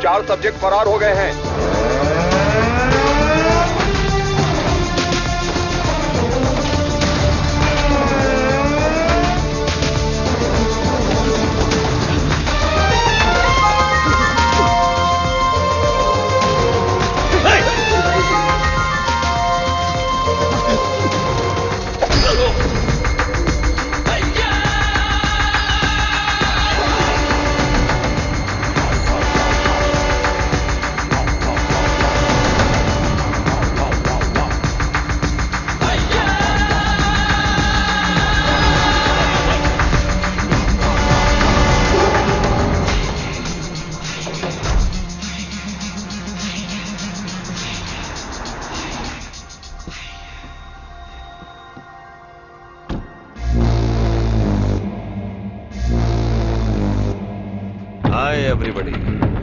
4 subject फरार हो गए हैं।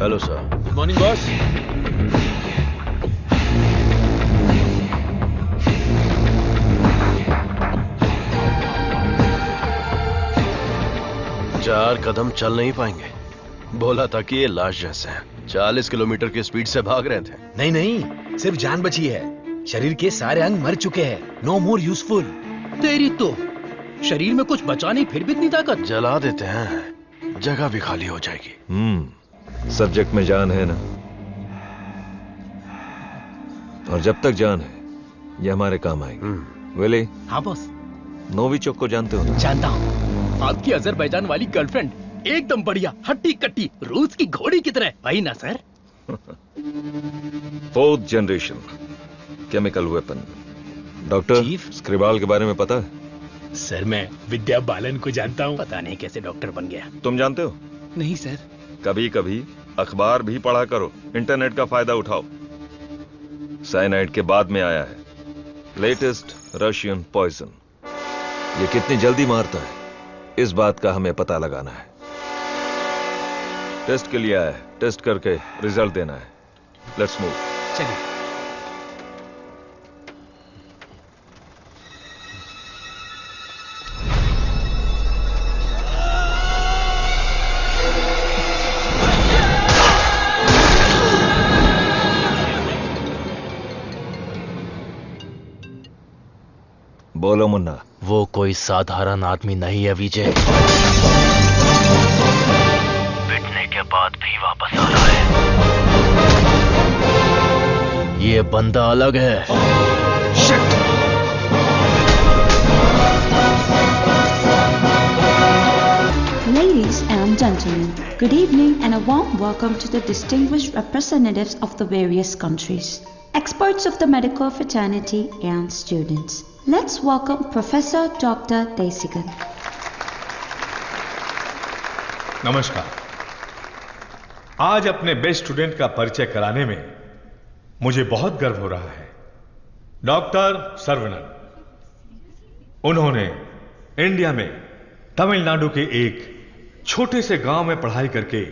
Hello sir. Good morning boss. चार कदम चल नहीं पाएंगे। बोला था कि ये लाश जैसे हैं। 40 किलोमीटर की स्पीड से भाग रहे थे। नहीं नहीं, सिर्फ जान बची है। शरीर के सारे अंग मर चुके हैं। No more useful. तेरी तो शरीर में कुछ बचा नहीं, फिर भी इतनी ताकत। जला देते हैं, जगह भी खाली हो जाएगी। सब्जेक्ट में जान है ना, और जब तक जान है ये हमारे काम आएंगे। विली। हाँ बॉस। नोविचोक को जानते हो ना? जानता हूँ। आपकी अजरबैजान वाली गर्लफ्रेंड एकदम बढ़िया, हट्टी कट्टी, रूस की घोड़ी की तरह। वही ना sir? 4th generation chemical weapon. Doctor Skripal के बारे में पता है? सर मैं विद्या बालन को जानता हूँ। पता नहीं कैसे डॉक्टर बन गया। तुम जानते हो? नहीं सर। कभी कभी अखबार भी पढ़ा करो, इंटरनेट का फायदा उठाओ। साइनाइड के बाद में आया है लेटेस्ट रशियन पॉइजन। ये कितनी जल्दी मारता है, इस बात का हमें पता लगाना है। टेस्ट के लिए आया है, टेस्ट करके रिजल्ट देना है। Let's move. चलिए। बोलो मुन्ना। वो कोई साधारण आदमी नहीं है विजय। पिटने के बाद भी वापस आ रहा है। ये बंदा अलग है। Shit! Ladies and gentlemen, good evening and a warm welcome to the distinguished representatives of the various countries, experts of the medical fraternity and students. Let's welcome Professor Dr. Desigan. नमस्कार। आज अपने बेस्ट स्टूडेंट का परिचय कराने में मुझे बहुत गर्व हो रहा है। डॉक्टर सरवणन। उन्होंने इंडिया में तमिलनाडु के एक छोटे से गांव में पढ़ाई करके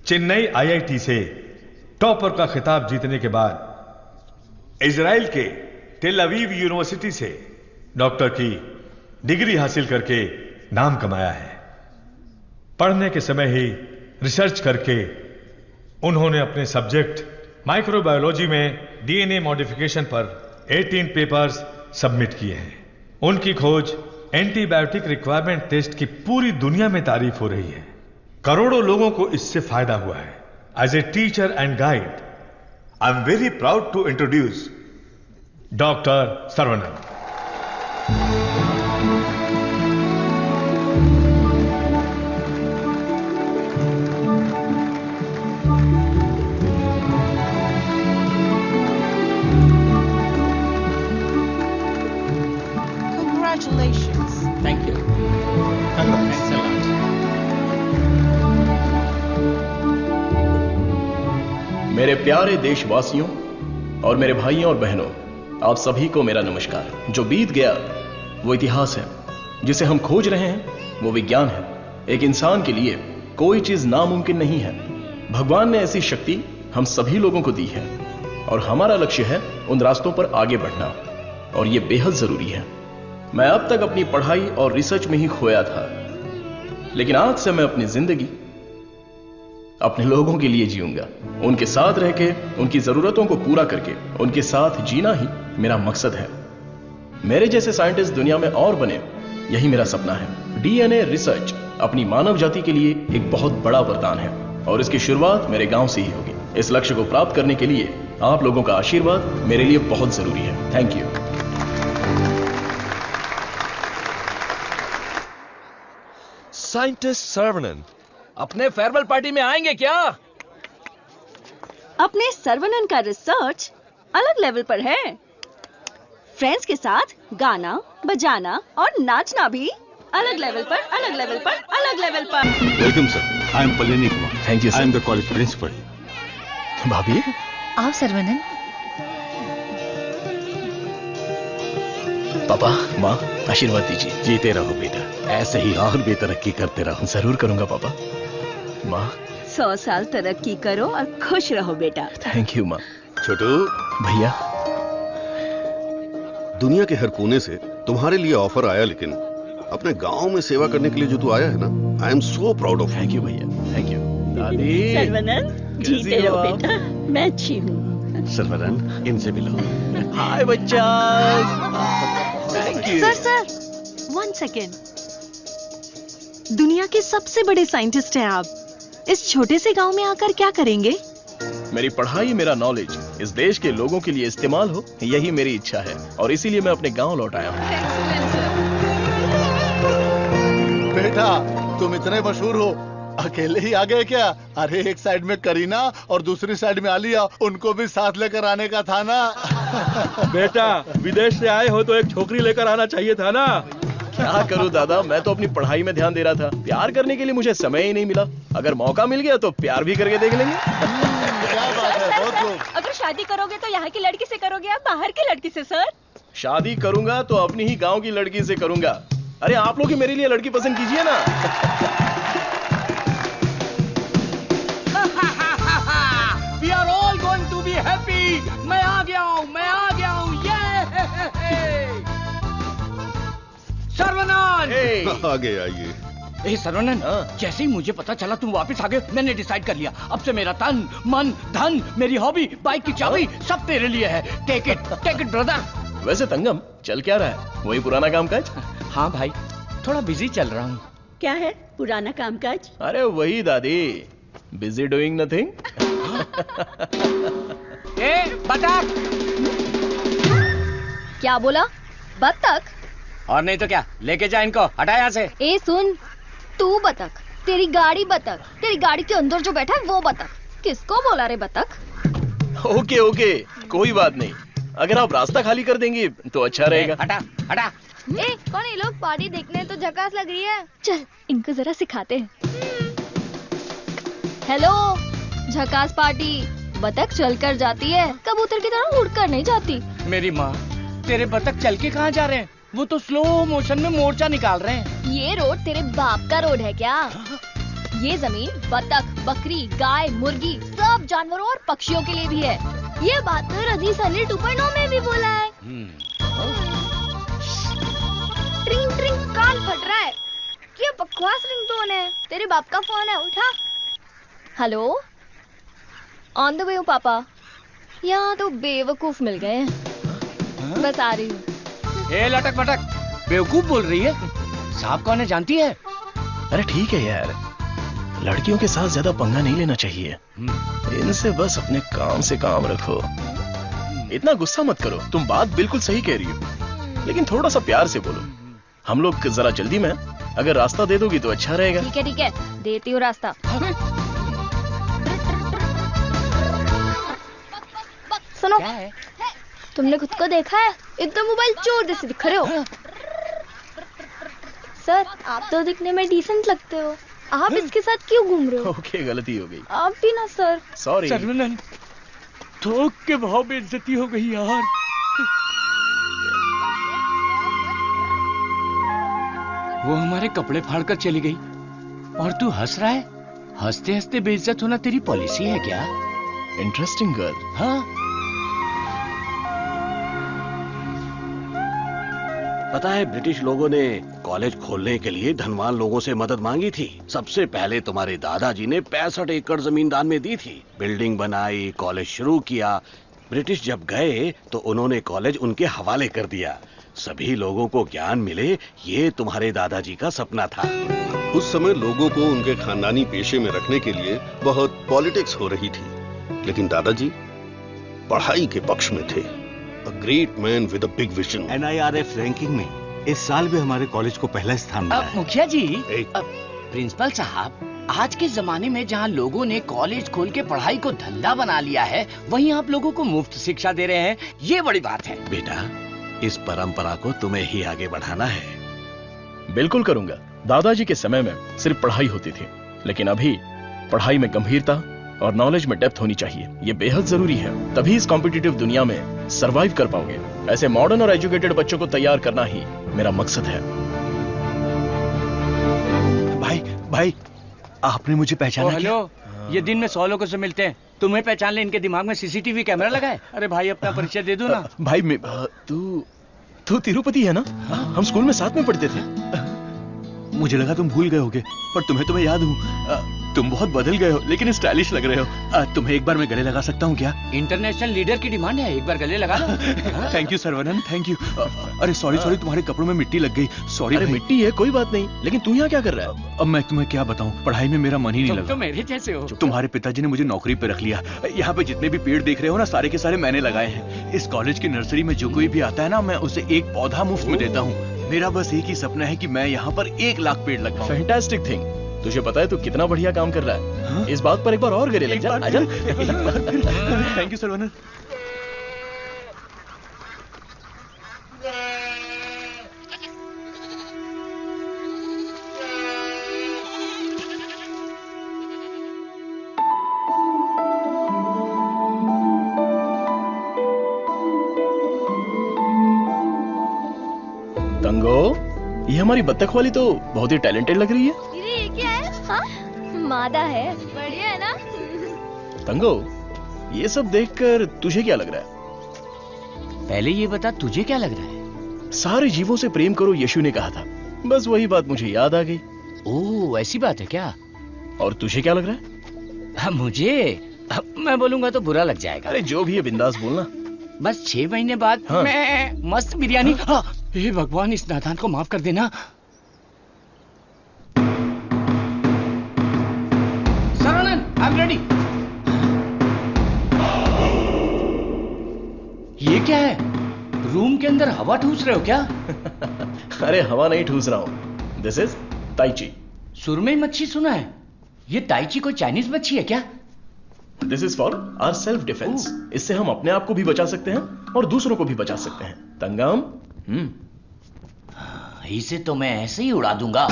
चेन्नई आईआईटी से टॉपर का खिताब जीतने के बाद इजराइल के टेल अवीव यूनिवर्सिटी से डॉक्टर की डिग्री हासिल करके नाम कमाया है। पढ़ने के समय ही रिसर्च करके उन्होंने अपने सब्जेक्ट माइक्रोबायोलॉजी में डीएनए मॉडिफिकेशन पर 18 पेपर्स सबमिट किए हैं। उनकी खोज एंटीबायोटिक रिक्वायरमेंट टेस्ट की पूरी दुनिया में तारीफ हो रही है। करोड़ों लोगों को इससे फायदा हुआ है। As a teacher and guide, I am very proud to introduce doctor Saravanan. Congratulations. Thank you. Thanks a lot. मेरे प्यारे देशवासियों और मेरे भाइयों और बहनों, आप सभी को मेरा नमस्कार। जो बीत गया वो इतिहास है, जिसे हम खोज रहे हैं वो विज्ञान है। एक इंसान के लिए कोई चीज नामुमकिन नहीं है। भगवान ने ऐसी शक्ति हम सभी लोगों को दी है और हमारा लक्ष्य है उन रास्तों पर आगे बढ़ना, और ये बेहद जरूरी है। मैं अब तक अपनी पढ़ाई और रिसर्च में ही खोया था, लेकिन आज से मैं अपनी जिंदगी अपने लोगों के लिए जीऊंगा, उनके साथ रह के, उनकी जरूरतों को पूरा करके उनके साथ जीना ही मेरा मकसद है। मेरे जैसे साइंटिस्ट दुनिया में और बने, यही मेरा सपना है। डीएनए रिसर्च अपनी मानव जाति के लिए एक बहुत बड़ा वरदान है और इसकी शुरुआत मेरे गांव से ही होगी। इस लक्ष्य को प्राप्त करने के लिए आप लोगों का आशीर्वाद मेरे लिए बहुत जरूरी है। Thank you. साइंटिस्ट सर्वनन अपने फेयरवेल पार्टी में आएंगे क्या? अपने सर्वनन का रिसर्च अलग लेवल पर है। फ्रेंड्स के साथ गाना, बजाना और नाचना भी अलग लेवल पर, अलग लेवल पर, अलग लेवल पर। Welcome sir, I am Pallavi Kumar. Thank you sir. I am the college principal. भाभी आओ सर्वनन। पापा, माँ, आशीर्वाद दीजिए। जीते रहो बेटा, ऐसे ही और भी तरक्की करते रहो। जरूर करूंगा पापा। माँ 100 साल तरक्की करो और खुश रहो बेटा। थैंक यू माँ। छोटू भैया, दुनिया के हर कोने से तुम्हारे लिए ऑफर आया, लेकिन अपने गांव में सेवा करने के लिए जो तू आया है ना, आई am so proud of. Thank you भैया, थैंक यू। दादी सर्वनन, जीते रहो बेटा, मैं अच्छी हूँ। सर्वनन, इनसे मिलो। हाय बच्चा। Thank you. Sir 1 second. दुनिया के सबसे बड़े साइंटिस्ट हैं आप, इस छोटे से गांव में आकर क्या करेंगे? मेरी पढ़ाई, मेरा नॉलेज इस देश के लोगों के लिए इस्तेमाल हो, यही मेरी इच्छा है और इसीलिए मैं अपने गांव लौट आया हूँ। बेटा, तुम इतने मशहूर हो, अकेले ही आ गए क्या? अरे एक साइड में करीना और दूसरी साइड में आलिया, उनको भी साथ लेकर आने का था ना। बेटा, विदेश से आए हो तो एक छोकरी लेकर आना चाहिए था ना। क्या करूं दादा, मैं तो अपनी पढ़ाई में ध्यान दे रहा था। प्यार करने के लिए मुझे समय ही नहीं मिला। अगर मौका मिल गया तो प्यार भी करके देख लेंगे। क्या बात है, बहुत खूब। अगर शादी करोगे तो यहाँ की लड़की से करोगे या बाहर की लड़की से? सर शादी करूंगा तो अपनी ही गांव की लड़की से करूंगा। अरे आप लोग ही मेरे लिए लड़की पसंद कीजिए ना। We are all going to be happy। मैं आ गया हूँ, मैं आ गया हूँ। सर्वनन आ गए, आइए। ए सर्वनन, जैसे ही मुझे पता चला तुम वापस आ गए, मैंने डिसाइड कर लिया, अब से मेरा तन, मन, धन, मेरी हॉबी, बाइक की चाबी सब तेरे लिए है। Take it brother. वैसे तंगम, चल क्या रहा है? वही पुराना कामकाज? हाँ भाई, थोड़ा बिजी चल रहा हूँ। क्या है पुराना कामकाज? अरे वही दादी, बिजी डूइंग नथिंग। ए बतख। क्या बोला? बतख? और नहीं तो क्या, लेके जा इनको, हटा यहाँ से। ए सुन, तू बतख, तेरी गाड़ी बतख, तेरी गाड़ी के अंदर जो बैठा है वो बतख। किसको बोला रे बतख? ओके ओके, कोई बात नहीं। अगर आप रास्ता खाली कर देंगी तो अच्छा रहेगा। हटा हटा। ए कौन ये लोग? पार्टी देखने तो झकास लग रही है। चल इनको जरा सिखाते हैं। हेलो, झकास पार्टी। बतख चलकर जाती है, कबूतर की तरह उड़कर नहीं जाती। मेरी माँ, तेरे बतख चल के कहाँ जा रहे हैं? वो तो स्लो मोशन में मोर्चा निकाल रहे हैं। ये रोड तेरे बाप का रोड है क्या? ये जमीन बतख, बकरी, गाय, मुर्गी, सब जानवरों और पक्षियों के लिए भी है। ये बात तो रजी सनी 2.0 में भी बोला है। ट्रिंग ट्रिंग, कान फट रहा है। क्या बकवास रिंगटोन है? तेरे बाप का फोन है, उठा। हेलो, ऑन द वे हूँ पापा। यहाँ तो बेवकूफ मिल गए हैं। बस आ रही हूँ। ए लटक पटक, बेवकूफ बोल रही है? साहब कौन है जानती है? अरे ठीक है यार, लड़कियों के साथ ज्यादा पंगा नहीं लेना चाहिए। इनसे बस अपने काम से काम रखो। इतना गुस्सा मत करो, तुम बात बिल्कुल सही कह रही हो, लेकिन थोड़ा सा प्यार से बोलो। हम लोग जरा जल्दी में, अगर रास्ता दे दोगी तो अच्छा रहेगा। ठीक है, देती हूँ रास्ता। सुनो, तुमने खुद को देखा है? इतना मोबाइल चोर जैसे दिख रहे हो। सर, आप तो दिखने में डिसेंट लगते हो, आप इसके साथ क्यों घूम रहे हो? ओके, गलती हो गई। आप भी ना सर। सॉरी। सर्वनन, थोक के भाव में इज्जती हो गई यार। वो हमारे कपड़े फाड़कर चली गई और तू हंस रहा है? हंसते हंसते बेइज्जत होना तेरी पॉलिसी है क्या? Interesting girl. हाँ, पता है ब्रिटिश लोगों ने कॉलेज खोलने के लिए धनवान लोगों से मदद मांगी थी। सबसे पहले तुम्हारे दादाजी ने 65 एकड़ जमीन दान में दी थी। बिल्डिंग बनाई, कॉलेज शुरू किया। ब्रिटिश जब गए तो उन्होंने कॉलेज उनके हवाले कर दिया। सभी लोगों को ज्ञान मिले, ये तुम्हारे दादाजी का सपना था। उस समय लोगों को उनके खानदानी पेशे में रखने के लिए बहुत पॉलिटिक्स हो रही थी, लेकिन दादाजी पढ़ाई के पक्ष में थे। A great man with a big vision. NIRF ranking में इस साल भी हमारे कॉलेज को पहला स्थान मिला है। मुखिया जी, प्रिंसिपल साहब, आज के जमाने में जहाँ लोगों ने कॉलेज खोल के पढ़ाई को धंधा बना लिया है, वहीं आप लोगों को मुफ्त शिक्षा दे रहे हैं। ये बड़ी बात है। बेटा, इस परंपरा को तुम्हें ही आगे बढ़ाना है। बिल्कुल करूंगा। दादाजी के समय में सिर्फ पढ़ाई होती थी, लेकिन अभी पढ़ाई में गंभीरता और नॉलेज में डेप्थ होनी चाहिए। ये बेहद जरूरी है, तभी इस कॉम्पिटिटिव दुनिया में सरवाइव कर पाओगे। ऐसे मॉडर्न और एजुकेटेड बच्चों को तैयार करना ही मेरा मकसद है। भाई, आपने मुझे पहचाना? हेलो, ये दिन में 100 लोगों से मिलते हैं, तुम्हें पहचान ले इनके दिमाग में सीसीटीवी कैमरा लगा है। अरे भाई, अपना परिचय दे दो ना। भाई, तू तिरुपति है ना? हम स्कूल में साथ में पढ़ते थे। मुझे लगा तुम भूल गए होगे, पर तुम्हें तो मैं याद हूँ। तुम बहुत बदल गए हो, लेकिन स्टाइलिश लग रहे हो। तुम्हें एक बार मैं गले लगा सकता हूँ क्या? इंटरनेशनल लीडर की डिमांड है, एक बार गले लगा लो। Thank you Saravanan, thank you. अरे सॉरी, तुम्हारे कपड़ों में मिट्टी लग गई। सॉरी। अरे मिट्टी है, कोई बात नहीं, लेकिन तू यहाँ क्या कर रहा है? अब मैं तुम्हें क्या बताऊँ, पढ़ाई में मेरा मन ही नहीं लगा। तो मेरे जैसे हो। तुम्हारे पिताजी ने मुझे नौकरी पे रख लिया। यहाँ पे जितने भी पेड़ देख रहे हो ना, सारे के सारे मैंने लगाए हैं। इस कॉलेज की नर्सरी में जो कोई भी आता है ना, मैं उसे एक पौधा मुफ्त में देता हूँ। मेरा बस एक ही सपना है कि मैं यहाँ पर 1 लाख पेड़ लगवाऊं। Fantastic thing. तुझे पता है तू कितना बढ़िया काम कर रहा है? हाँ? इस बात पर एक बार और गले लग जा। आजा। Thank you Saravanan. तंगो, ये हमारी बत्तख वाली तो बहुत ही टैलेंटेड लग रही है। ये क्या है? हाँ? मादा है। बढ़िया है ना? तंगो, ये सब देखकर तुझे क्या लग रहा है? पहले ये बता, तुझे क्या लग रहा है? सारे जीवों से प्रेम करो, यीशु ने कहा था। बस वही बात मुझे याद आ गई। ओह, ऐसी बात है क्या? और तुझे क्या लग रहा है? मुझे, मैं बोलूंगा तो बुरा लग जाएगा। अरे जो भी है बिंदास बोलना। बस 6 महीने बाद हाँ। मैं मस्त बिरयानी। हे भगवान, इस नादान को माफ कर देना। Saravanan, I am ready. ये क्या है? रूम के अंदर हवा ठूस रहे हो क्या? अरे हवा नहीं ठूस रहा हूं। This is tai chi. सुरमई मच्छी सुना है। ये ताइची कोई चाइनीज मच्छी है क्या? This is for our self defence. इससे हम अपने आप को भी बचा सकते हैं और दूसरों को भी बचा सकते हैं। तंगम, इसे तो मैं ऐसे ही उड़ा दूंगा।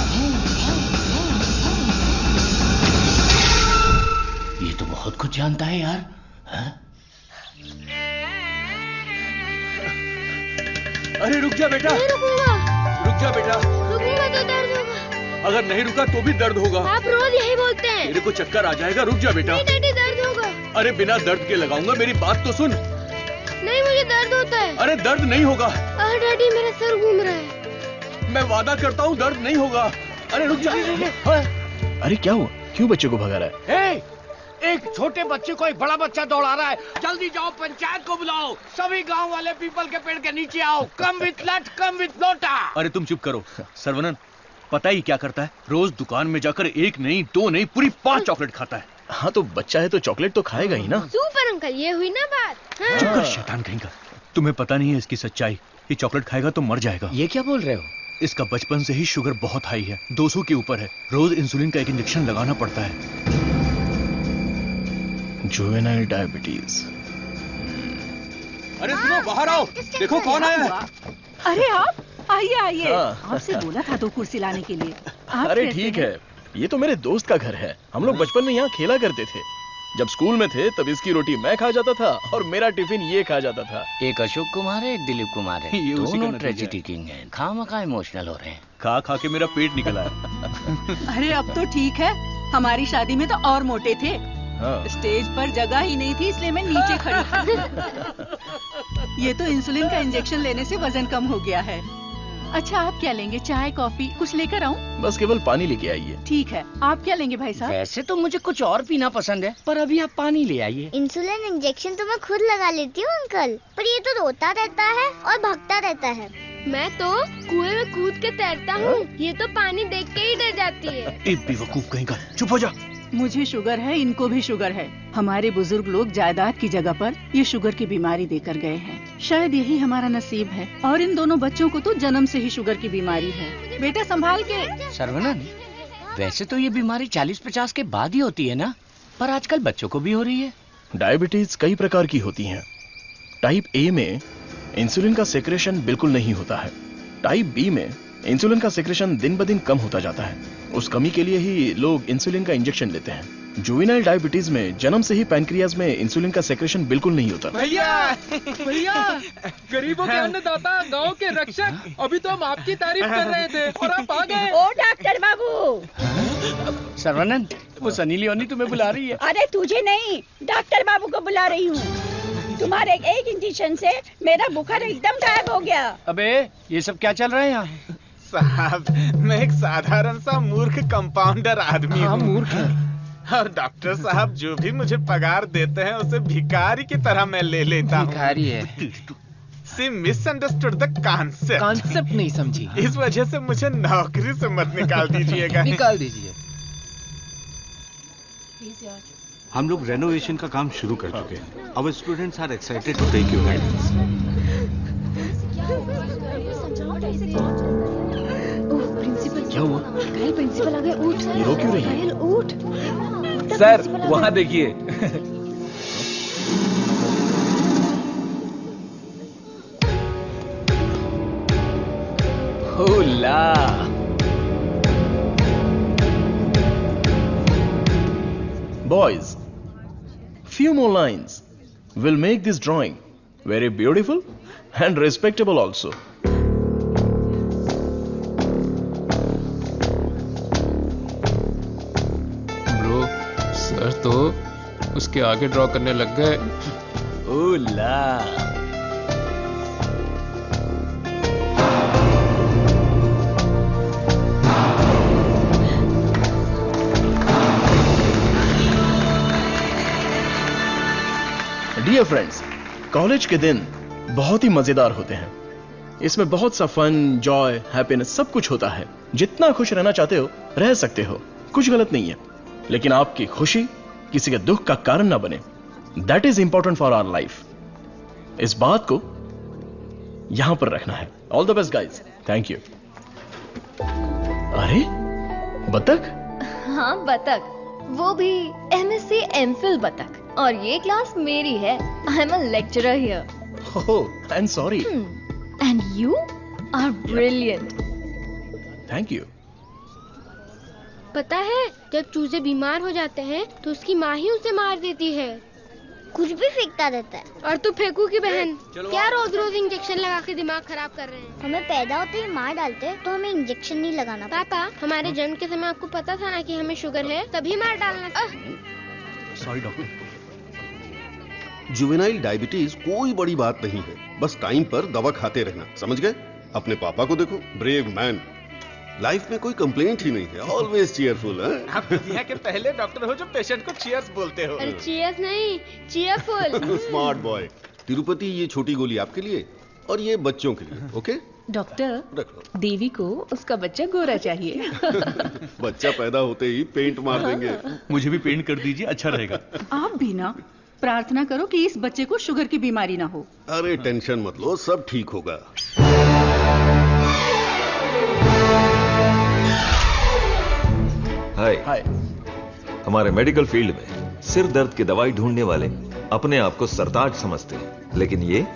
ये तो बहुत कुछ जानता है यार। अरे रुक जा बेटा। नहीं रुकूंगा। रुक जा बेटा। रुकूंगा तो दर्द होगा। अगर नहीं रुका तो भी दर्द होगा। आप रोज यही बोलते हैं। तेरे को चक्कर आ जाएगा, रुक जा बेटा। नहीं डैडी, दर्द होगा। अरे बिना दर्द के लगाऊंगा, मेरी बात तो सुन। नहीं, मुझे दर्द होता है। अरे दर्द नहीं होगा। डैडी, मेरा सर घूम रहा है। मैं वादा करता हूँ दर्द नहीं होगा। अरे रुक जा। अरे क्या हुआ? क्यों बच्चे को भगा रहा है? एक छोटे बच्चे को एक बड़ा बच्चा दौड़ा रहा है। जल्दी जाओ, पंचायत को बुलाओ। सभी गांव वाले पीपल के पेड़ के नीचे आओ। कम विथ लट, कम विथ लोटा। अरे तुम चुप करो। सर्वनन, पता ही क्या करता है? रोज दुकान में जाकर 1 नहीं 2 नहीं पूरी 5 चॉकलेट खाता है। हाँ तो बच्चा है तो चॉकलेट तो खाएगा ही ना। सुपर अंकल, ये हुई ना बात। हाँ। चुप कर शैतान कहीं का। तुम्हें पता नहीं है इसकी सच्चाई। ये चॉकलेट खाएगा तो मर जाएगा। ये क्या बोल रहे हो? इसका बचपन से ही शुगर बहुत हाई है, 200 के ऊपर है। रोज इंसुलिन का एक इंजेक्शन लगाना पड़ता है। Juvenile diabetes. अरे सुनो, बाहर आओ। देखो कौन आया है। अरे आप आइए आइए। हाँ। आपसे बोला था 2 कुर्सी लाने के लिए। आप अरे कैसे ठीक हैं? है, ये तो मेरे दोस्त का घर है। हम लोग बचपन में यहाँ खेला करते थे। जब स्कूल में थे तब इसकी रोटी मैं खा जाता था और मेरा टिफिन ये खा जाता था। एक अशोक कुमार है, एक दिलीप कुमार है। ये उसी का दोनों नतीजा ट्रेजेडी किंग हैं। खामखा इमोशनल हो रहे हैं। खा खा के मेरा पेट निकला है। अरे अब तो ठीक है। हमारी शादी में तो और मोटे थे। हाँ। स्टेज पर जगह ही नहीं थी, इसलिए मैं नीचे खड़ी थी। ये तो इंसुलिन का इंजेक्शन लेने से वजन कम हो गया है। अच्छा आप क्या लेंगे, चाय कॉफी कुछ लेकर आऊं? बस केवल पानी लेके आइए। ठीक है, आप क्या लेंगे भाई साहब? वैसे तो मुझे कुछ और पीना पसंद है, पर अभी आप पानी ले आइए। इंसुलिन इंजेक्शन तो मैं खुद लगा लेती हूँ अंकल, पर ये तो रोता रहता है और भागता रहता है। मैं तो कुएं में कूद के तैरता हूँ, ये तो पानी देख के ही डर जाती है। एक बेवकूफ कहीं का, चुप हो जा। मुझे शुगर है, इनको भी शुगर है। हमारे बुजुर्ग लोग जायदाद की जगह पर ये शुगर की बीमारी देकर गए हैं। शायद यही हमारा नसीब है। और इन दोनों बच्चों को तो जन्म से ही शुगर की बीमारी है। बेटा संभाल के। सर्वनन, वैसे तो ये बीमारी 40-50 के बाद ही होती है ना, पर आजकल बच्चों को भी हो रही है। डायबिटीज कई प्रकार की होती हैं। टाइप ए में इंसुलिन का सेक्रेशन बिल्कुल नहीं होता है। टाइप बी में इंसुलिन का सेक्रेशन दिन ब दिन कम होता जाता है। उस कमी के लिए ही लोग इंसुलिन का इंजेक्शन लेते हैं। जुवेनाइल डायबिटीज में जन्म से ही पैनक्रियाज में इंसुलिन का सेक्रेशन बिल्कुल नहीं होता। भैया गरीबों के अन्नदाता, गांव के रक्षक, अभी तो हम आपकी तारीफ कर रहे थे और आप आ गए। ओ डॉक्टर बाबू। सर्वनन, वो सनी लियोनी तुम्हें बुला रही है। अरे तुझे नहीं, डॉक्टर बाबू को बुला रही हूँ। तुम्हारे एक इंजेक्शन से मेरा बुखार एकदम गायब हो गया। अबे ये सब क्या चल रहा है यहाँ? साहब, मैं एक साधारण सा मूर्ख कंपाउंडर आदमी हूँ। मूर्ख और डॉक्टर साहब जो भी मुझे पगार देते हैं उसे भिखारी की तरह मैं ले लेता हूँ। भिखारी है। सी मिसअंडरस्टूड द कॉन्सेप्ट। कॉन्सेप्ट नहीं समझी। इस वजह से मुझे नौकरी से मत निकाल दीजिएगा। निकाल दीजिए। हम लोग रेनोवेशन का काम शुरू कर चुके हैं। Our students are excited to take your guidance. क्या हुआ? प्रिंसिपल आ गए। उठ ये रो क्यों रही है? उठ सर वहाँ देखिए। होला। Boys, few more lines will make this drawing very beautiful and respectable also. Bro, sir तो उसके आगे ड्रॉ करने लग गए। ओला। डियर फ्रेंड्स, कॉलेज के दिन बहुत ही मजेदार होते हैं। इसमें बहुत सा फन, जॉय, हैप्पीनेस सब कुछ होता है। जितना खुश रहना चाहते हो रह सकते हो, कुछ गलत नहीं है। लेकिन आपकी खुशी किसी के दुख का कारण ना बने, that is important for our life. इस बात को यहां पर रखना है। All the best guys. Thank you. अरे बतख? हाँ बतख, वो भी MSc MPhil बतख। और ये क्लास मेरी है। I am a lecturer here. Oh, I am sorry. And you are brilliant. Thank you. पता है, जब चूजे बीमार हो जाते हैं तो उसकी माँ ही उसे मार देती है। कुछ भी फेंकता रहता है। और तू फेंकू की बहन, क्या रोज रोज इंजेक्शन लगा के दिमाग खराब कर रहे हैं। हमें पैदा होते ही मार डालते तो हमें इंजेक्शन नहीं लगाना। पापा, हमारे जन्म के समय आपको पता था ना कि हमें शुगर है, तभी मार डालना। Sorry doctor. जुवेनाइल डायबिटीज कोई बड़ी बात नहीं है, बस टाइम पर दवा खाते रहना, समझ गए? अपने पापा को देखो, ब्रेव मैन, लाइफ में कोई कंप्लेंट ही नहीं है, ऑलवेज चीयरफुल। आप दुनिया के पहले डॉक्टर हो जो पेशेंट को चीयर्स बोलते हो। अरे चीयर्स नहीं, चीयरफुल। Smart boy. तिरुपति, ये छोटी गोली आपके लिए और ये बच्चों के लिए। ओके डॉक्टर, रख लो। देवी को उसका बच्चा गोरा चाहिए। बच्चा पैदा होते ही पेंट मार देंगे। मुझे भी पेंट कर दीजिए, अच्छा रहेगा। आप भी ना प्रार्थना करो कि इस बच्चे को शुगर की बीमारी ना हो। अरे टेंशन मत लो, सब ठीक होगा। हाय। हमारे मेडिकल फील्ड में सिर दर्द की दवाई ढूंढने वाले अपने आप को सरताज समझते हैं, लेकिन ये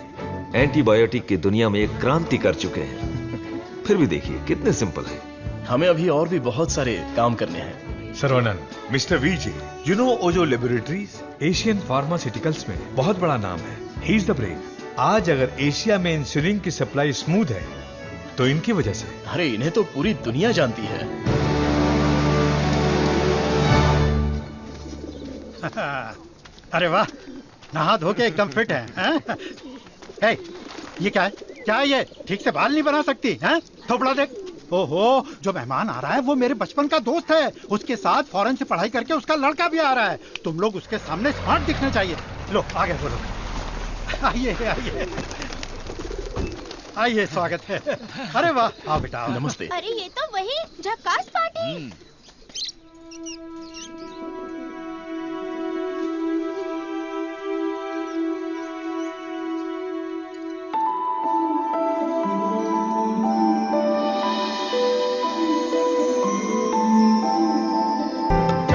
एंटीबायोटिक की दुनिया में एक क्रांति कर चुके हैं। फिर भी देखिए कितने सिंपल है। हमें अभी और भी बहुत सारे काम करने हैं। Saravanan, mister VJ, you know Ojo laboratories Asian pharmaceuticals में बहुत बड़ा नाम है। He is the brain. आज अगर एशिया में इंसुलिन की सप्लाई स्मूथ है तो इनकी वजह से। अरे इन्हें तो पूरी दुनिया जानती है। अरे वाह, नहा धो के एकदम फिट है, हैं? हे, ये क्या है? क्या ये ठीक से बाल नहीं बना सकती हैं? थोपड़ा देख। ओहो, जो मेहमान आ रहा है वो मेरे बचपन का दोस्त है। उसके साथ फॉरेन से पढ़ाई करके उसका लड़का भी आ रहा है। तुम लोग उसके सामने स्मार्ट दिखने चाहिए। लो आगे बोलो। आइए आइए आइए, स्वागत है। अरे वाह, आओ बेटा। नमस्ते। अरे ये तो वही झक्कास पार्टी।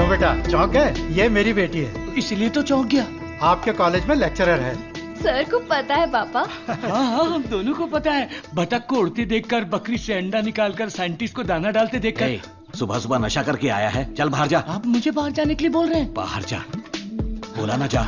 बेटा चौंक गए? ये मेरी बेटी है। इसलिए तो चौंक गया। आपके कॉलेज में लेक्चरर है। सर को पता है पापा। हाँ हाँ, हम दोनों को पता है। बतख को उड़ती देखकर, बकरी से अंडा निकालकर, साइंटिस्ट को दाना डालते देखकर। सुबह सुबह नशा करके आया है, चल बाहर जा। आप मुझे बाहर जाने के लिए बोल रहे हैं? बाहर जा, बोला ना जा।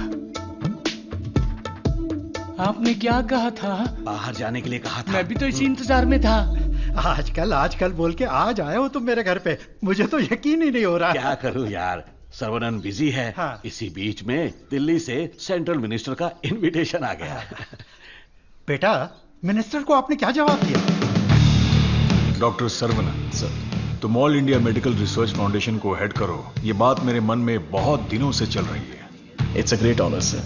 आपने क्या कहा था? बाहर जाने के लिए कहा था। मैं भी तो इसी इंतजार में था। आजकल बोल के आज आए हो तुम मेरे घर पे। मुझे तो यकीन ही नहीं हो रहा। क्या करूं यार, सर्वनन बिजी है। हाँ। इसी बीच में दिल्ली से सेंट्रल मिनिस्टर का इनविटेशन आ गया। बेटा, मिनिस्टर को आपने क्या जवाब दिया? डॉक्टर सर्वनन सर, तुम all India medical research foundation को हेड करो, ये बात मेरे मन में बहुत दिनों से चल रही है। It's a great honour sir,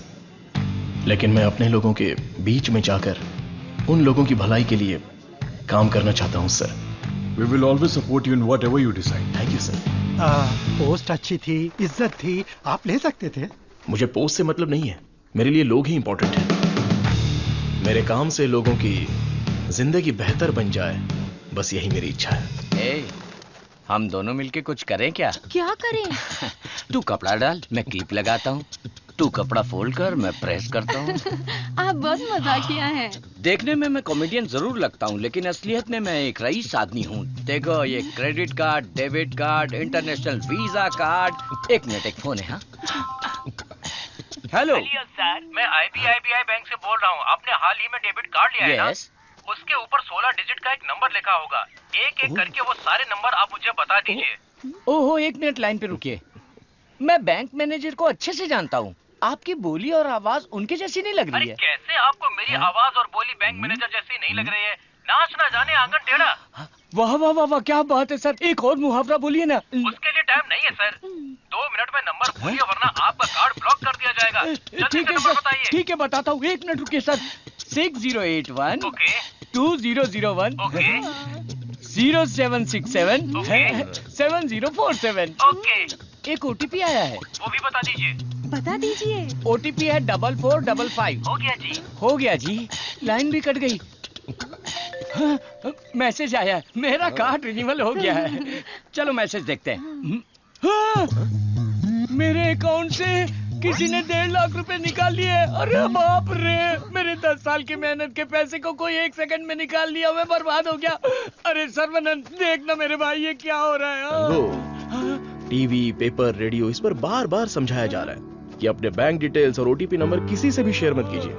लेकिन मैं अपने लोगों के बीच में जाकर उन लोगों की भलाई के लिए काम करना चाहता हूं sir. We will always support you in whatever you decide. Thank you sir. Post अच्छी थी, इज्जत थी, आप ले सकते थे। मुझे पोस्ट से मतलब नहीं है, मेरे लिए लोग ही इंपॉर्टेंट हैं। मेरे काम से लोगों की जिंदगी बेहतर बन जाए, बस यही मेरी इच्छा है। हम दोनों मिलके कुछ करें क्या? क्या करें? तू कपड़ा डाल, मैं क्लिप लगाता हूँ। तू कपड़ा फोल्ड कर, मैं प्रेस करता हूँ। आप बहुत मजाकिया हैं। देखने में मैं कॉमेडियन जरूर लगता हूँ, लेकिन असलियत में मैं एक रईस आदमी हूँ। देखो, ये credit card, debit card, international visa card. एक मिनट, एक फोन है। हाँ, हेलो सर, मैं IBI बैंक से बोल रहा हूँ। आपने हाल ही में डेबिट कार्ड लिया है ना? उसके ऊपर 16 डिजिट का एक नंबर लिखा होगा। एक एक करके वो सारे नंबर आप मुझे बता दीजिए। ओहो, एक मिनट लाइन पे रुकिए। मैं बैंक मैनेजर को अच्छे से जानता हूँ। आपकी बोली और आवाज उनके जैसी नहीं लग रही है। कैसे आपको मेरी आवाज और बोली बैंक मैनेजर जैसी नहीं लग रही है? नाच ना जाने आंगन टेढ़ा। वाह वाह वाह वाह, क्या बात है सर। एक और मुहावरा बोलिए ना। उसके लिए टाइम नहीं है सर। 2 मिनट में नंबर बोलिए, वरना आपका कार्ड ब्लॉक कर दिया जाएगा। ठीक है सर, ठीक है, बताता हूँ। एक मिनट रुकिए सर। 6081 2001 0767 7047। एक OTP आया है, वो भी बता दीजिए। बता दीजिए। OTP है 4455। हो गया जी। हो गया जी। लाइन भी कट गई। हाँ, मैसेज आया है, मेरा कार्ड रिन्यूअल हो गया है। चलो मैसेज देखते हैं। हाँ, मेरे अकाउंट से किसी ने 1.5 लाख रुपए निकाल लिए। अरे बाप रे, मेरे 10 साल की मेहनत के पैसे को कोई 1 सेकंड में निकाल लिया। मैं बर्बाद हो गया। अरे सर्वनन, देखना मेरे भाई, ये क्या हो रहा है? टीवी, पेपर, रेडियो, इस पर बार बार समझाया जा रहा है कि अपने बैंक डिटेल्स और OTP नंबर किसी से भी शेयर मत कीजिए।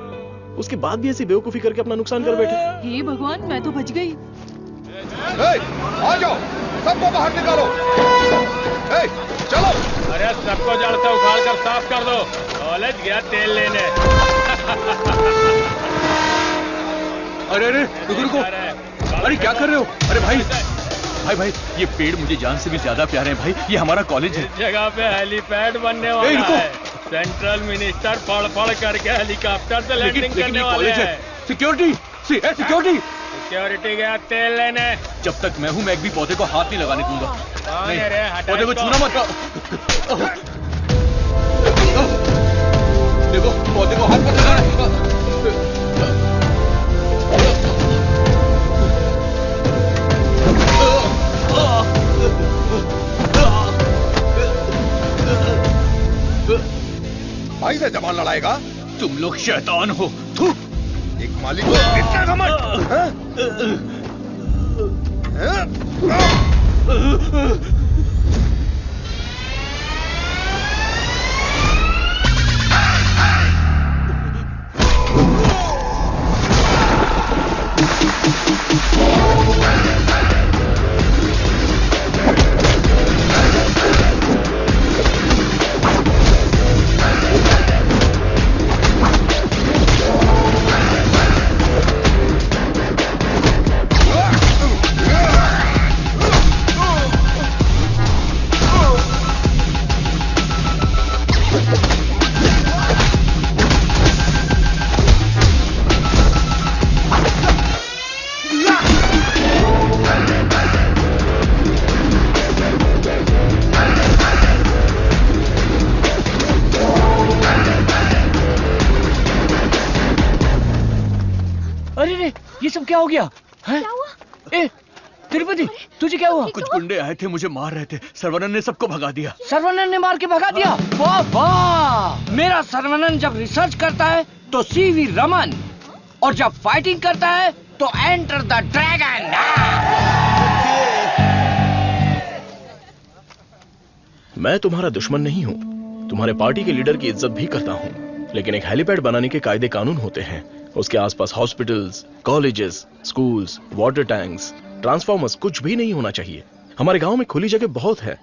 उसके बाद भी ऐसी बेवकूफी करके अपना नुकसान कर बैठे। हे भगवान, मैं तो बच गई। आ जाओ, सबको बाहर निकालो। चलो। अरे सबको जड़ से उखाड़ कर साफ कर दो। कॉलेज गया तेल लेने। अरे रुको। अरे क्या कर रहे हो? अरे भाई, ये पेड़ मुझे जान से भी ज्यादा प्यारे हैं भाई। ये हमारा कॉलेज है। इस जगह पे हेलीपैड बनने वाला है। सेंट्रल मिनिस्टर पढ़ करके हेलीकॉप्टर से लैंडिंग करने वाले हैं। सिक्योरिटी गया तेल लेने। जब तक मैं हूँ, मैं एक भी पौधे को हाथ नहीं लगाने दूंगा। पौधे को छूना मत। देखो, पौधे को हाथ मत लगाना। भाई से जबान लड़ाएगा? तुम लोग शैतान हो। एक मालिक को इतना घमंड। अरे रे, ये सब क्या हो गया? क्या हुआ? ए, तिरुपति, तुझे क्या हुआ? कुछ गुंडे आए थे, मुझे मार रहे थे। सर्वनन ने सबको भगा दिया। सर्वनन ने मार के भगा दिया? वाह वाह! मेरा सर्वनन जब रिसर्च करता है तो सीवी रमन, और जब फाइटिंग करता है तो एंटर द ड्रैगन। मैं तुम्हारा दुश्मन नहीं हूं, तुम्हारे पार्टी के लीडर की इज्जत भी करता हूं, लेकिन एक हेलीपैड बनाने के कायदे कानून होते हैं। उसके आसपास hospitals, colleges, schools, water tanks, transformers, कुछ भी नहीं होना चाहिए। हमारे गांव में खुली जगह बहुत है,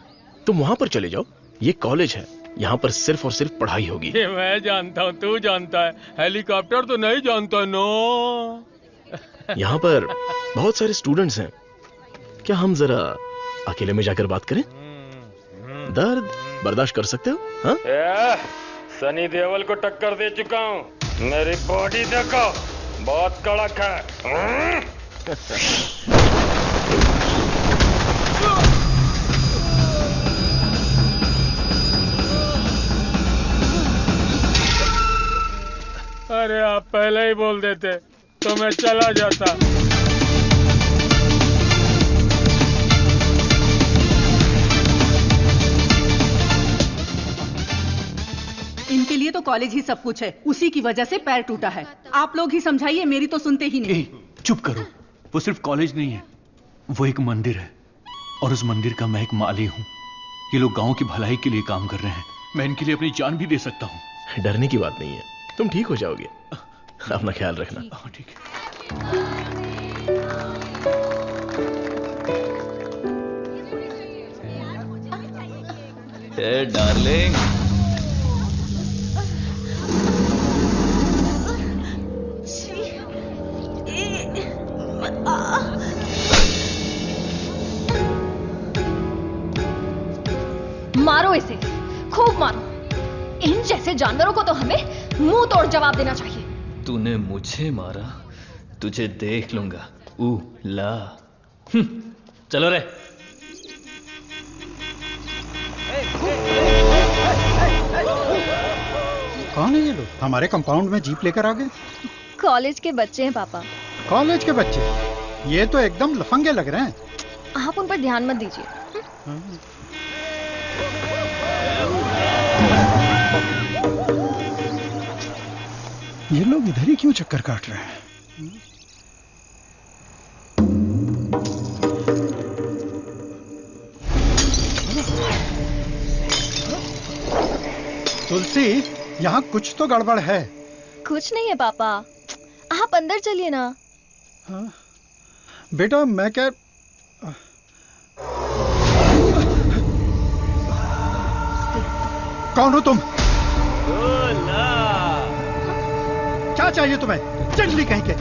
तुम वहां पर चले जाओ। ये कॉलेज है, यहाँ पर सिर्फ और सिर्फ पढ़ाई होगी। ये मैं जानता हूँ, तू जानता है, हेलीकॉप्टर तो नहीं जानता। नो, यहाँ पर बहुत सारे स्टूडेंट्स हैं, क्या हम जरा अकेले में जाकर बात करें? दर्द बर्दाश्त कर सकते हो? हाँ? सनी देओल को टक्कर दे चुका हूँ, मेरी बॉडी देखो, बहुत कड़क है। अरे आप पहले ही बोल देते तो मैं चला जाता। इनके लिए तो कॉलेज ही सब कुछ है, उसी की वजह से पैर टूटा है। आप लोग ही समझाइए, मेरी तो सुनते ही नहीं। चुप करो, वो सिर्फ कॉलेज नहीं है, वो एक मंदिर है, और उस मंदिर का मैं एक माली हूँ। ये लोग गांव की भलाई के लिए काम कर रहे हैं, मैं इनके लिए अपनी जान भी दे सकता हूँ। डरने की बात नहीं है, तुम ठीक हो जाओगे, अपना ख्याल रखना। ठीक है। Hey, darling. मारो इसे, खूब मारो। इन जैसे जानवरों को तो हमें मुंह तोड़ जवाब देना चाहिए। तूने मुझे मारा, तुझे देख लूंगा। ला। चलो रे। कौन है ये लोग? हमारे कंपाउंड में जीप लेकर आ गए। कॉलेज के बच्चे हैं पापा। कॉलेज के बच्चे? ये तो एकदम लफंगे लग रहे हैं। आप उन पर ध्यान मत दीजिए। ये लोग इधर ही क्यों चक्कर काट रहे हैं? तुलसी, यहाँ कुछ तो गड़बड़ है। कुछ नहीं है पापा, आप अंदर चलिए ना। हाँ? बेटा मैं क्या, कौन हो तुम? क्या चाहिए तुम्हें? चंडली कहीं के।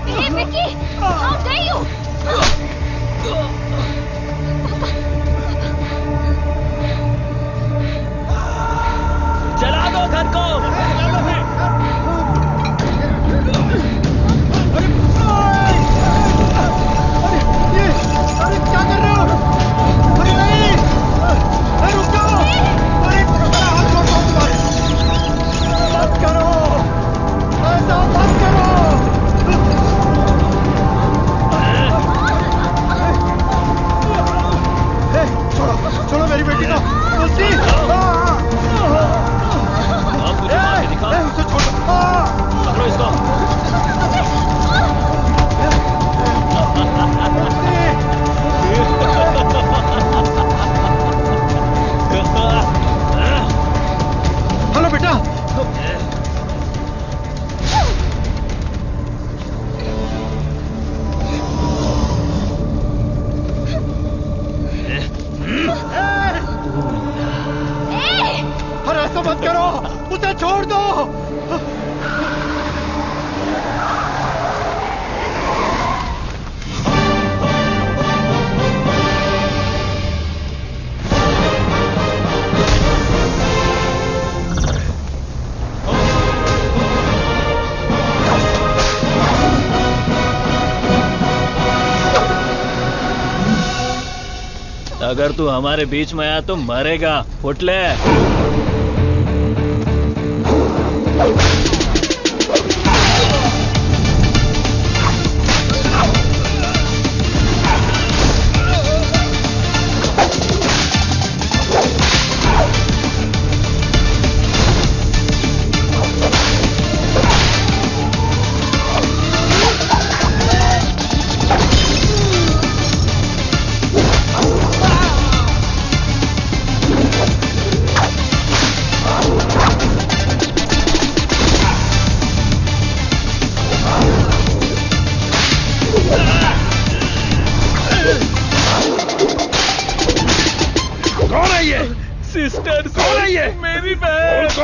Hey, Vicky, how dare you? चला दो घर को। अरे क्या कर रहे हो? अरे नहीं, अरे रुक जाओ। अरे हाथ छोड़ो तुम्हारे। मत करो, ऐसा मत करो। छोड़ो छोड़ो मेरी बेटी को। तुलसी, उसे छोड़ो। पकड़ो इसको। हेलो बेटा। अरे ऐसा मत करो, उसे छोड़ दो। अगर तू हमारे बीच में आया तो मरेगा, फुटले।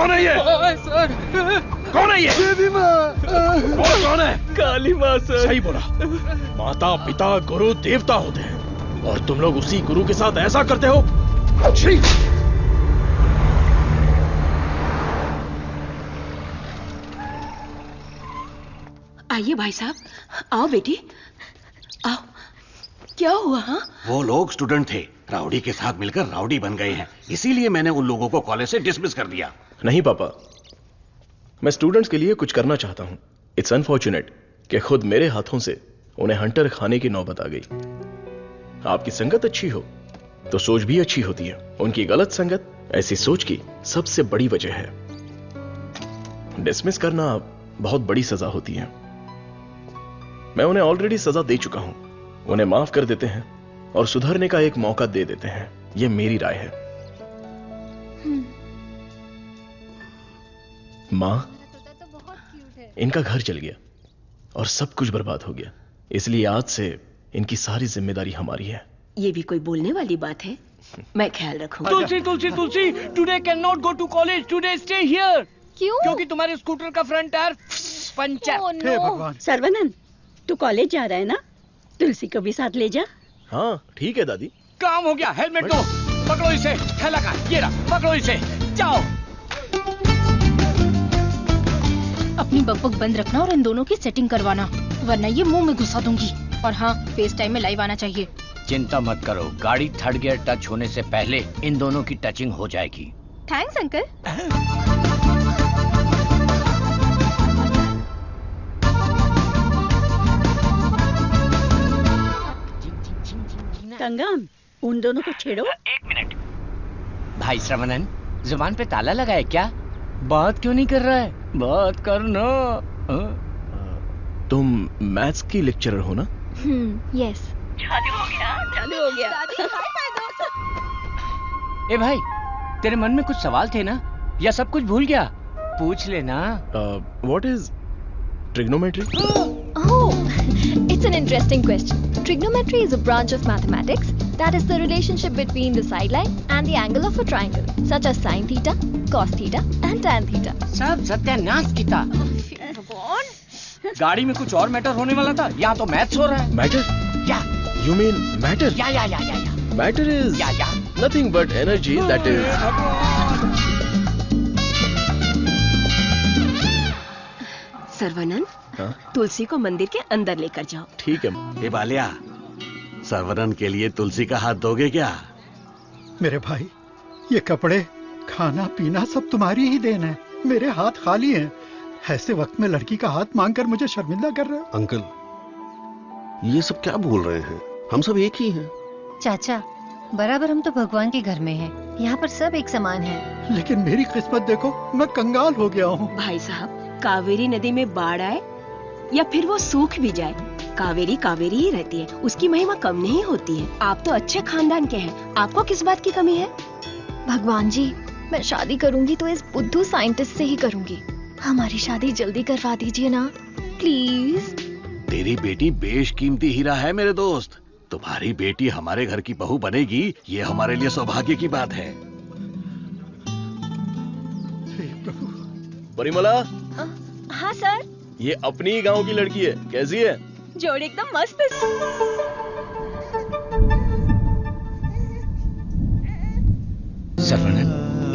कौन है ये? सर कौन है ये? देवी माँ। कौन है? काली माँ सर। सही बोला। माता पिता गुरु देवता होते हैं और तुम लोग उसी गुरु के साथ ऐसा करते हो। छी! आइए भाई साहब, आओ बेटी, आओ। क्या हुआ? हाँ, वो लोग स्टूडेंट थे, राउडी के साथ मिलकर राउडी बन गए हैं, इसीलिए मैंने उन लोगों को कॉलेज से डिसमिस कर दिया। नहीं पापा, मैं स्टूडेंट्स के लिए कुछ करना चाहता हूं। इट्स अनफॉर्चुनेट कि खुद मेरे हाथों से उन्हें हंटर खाने की नौबत आ गई। आपकी संगत अच्छी हो तो सोच भी अच्छी होती है। उनकी गलत संगत ऐसी सोच की सबसे बड़ी वजह है। डिसमिस करना बहुत बड़ी सजा होती है। मैं उन्हें ऑलरेडी सजा दे चुका हूं। उन्हें माफ कर देते हैं और सुधरने का एक मौका दे देते हैं। यह मेरी राय है। मां, इनका घर जल गया और सब कुछ बर्बाद हो गया, इसलिए आज से इनकी सारी जिम्मेदारी हमारी है। ये भी कोई बोलने वाली बात है? मैं ख्याल रखूंगा। Tulsi Tulsi Tulsi, today can not go to college, today stay here. क्यों? क्योंकि तुम्हारे स्कूटर का फ्रंट टायर पंचर। हे भगवान। सर्वनंद, तू कॉलेज जा रहा है ना? तुलसी को भी साथ ले जा। हाँ ठीक है दादी। काम हो गया। हेलमेट दो, पकड़ो इसे। थैला का ये रहा, पकड़ो इसे, जाओ। अपनी बकबक बंद रखना और इन दोनों की सेटिंग करवाना, वरना ये मुंह में घुसा दूंगी। और हाँ, फेस टाइम में लाइव आना चाहिए। चिंता मत करो, गाड़ी थर्ड गियर टच होने से पहले इन दोनों की टचिंग हो जाएगी। Thanks uncle. कंगम, उन दोनों को छेड़ो। एक मिनट। भाई श्रवणन, जुबान पे ताला लगा है क्या? बात क्यों नहीं कर रहा है? बात करना। तुम मैथ्स की लेक्चरर हो ना? यस। चालू हो गया, चालू हो गया। ए भाई, तेरे मन में कुछ सवाल थे ना, या सब कुछ भूल गया? पूछ लेना। What is trigonometry? It's an interesting question. Trigonometry is a branch of mathematics that is the relationship between the sideline and the angle of a triangle, such as sin theta, cos theta, and tan theta. सब सत्यानाश की था। गाड़ी में कुछ और matter होने वाला था, यहाँ तो मैथ्स हो रहा है। मैटर? या यू मीन मैटर? या matter is nothing but energy that is. Sarvanand, Tulsi को मंदिर के अंदर लेकर जाओ। ठीक है। हे बालिया, सर्वनन के लिए तुलसी का हाथ दोगे क्या? मेरे भाई, ये कपड़े, खाना पीना सब तुम्हारी ही देन है। मेरे हाथ खाली हैं। ऐसे वक्त में लड़की का हाथ मांगकर मुझे शर्मिंदा कर रहे हो। अंकल, ये सब क्या बोल रहे हैं? हम सब एक ही हैं। चाचा, बराबर हम तो भगवान के घर में हैं। यहाँ पर सब एक समान है। लेकिन मेरी किस्मत देखो, मैं कंगाल हो गया हूँ। भाई साहब, कावेरी नदी में बाढ़ आए या फिर वो सूख भी जाए, कावेरी कावेरी ही रहती है। उसकी महिमा कम नहीं होती है। आप तो अच्छे खानदान के हैं, आपको किस बात की कमी है? भगवान जी, मैं शादी करूंगी तो इस बुद्धू साइंटिस्ट से ही करूंगी। हमारी शादी जल्दी करवा दीजिए ना, प्लीज। तेरी बेटी बेशकीमती हीरा है मेरे दोस्त। तुम्हारी बेटी हमारे घर की बहू बनेगी, ये हमारे लिए सौभाग्य की बात है। परिमला। हाँ सर। ये अपनी ही गांव की लड़की है, कैसी है? जोड़ी एकदम मस्त है। सर्वनन,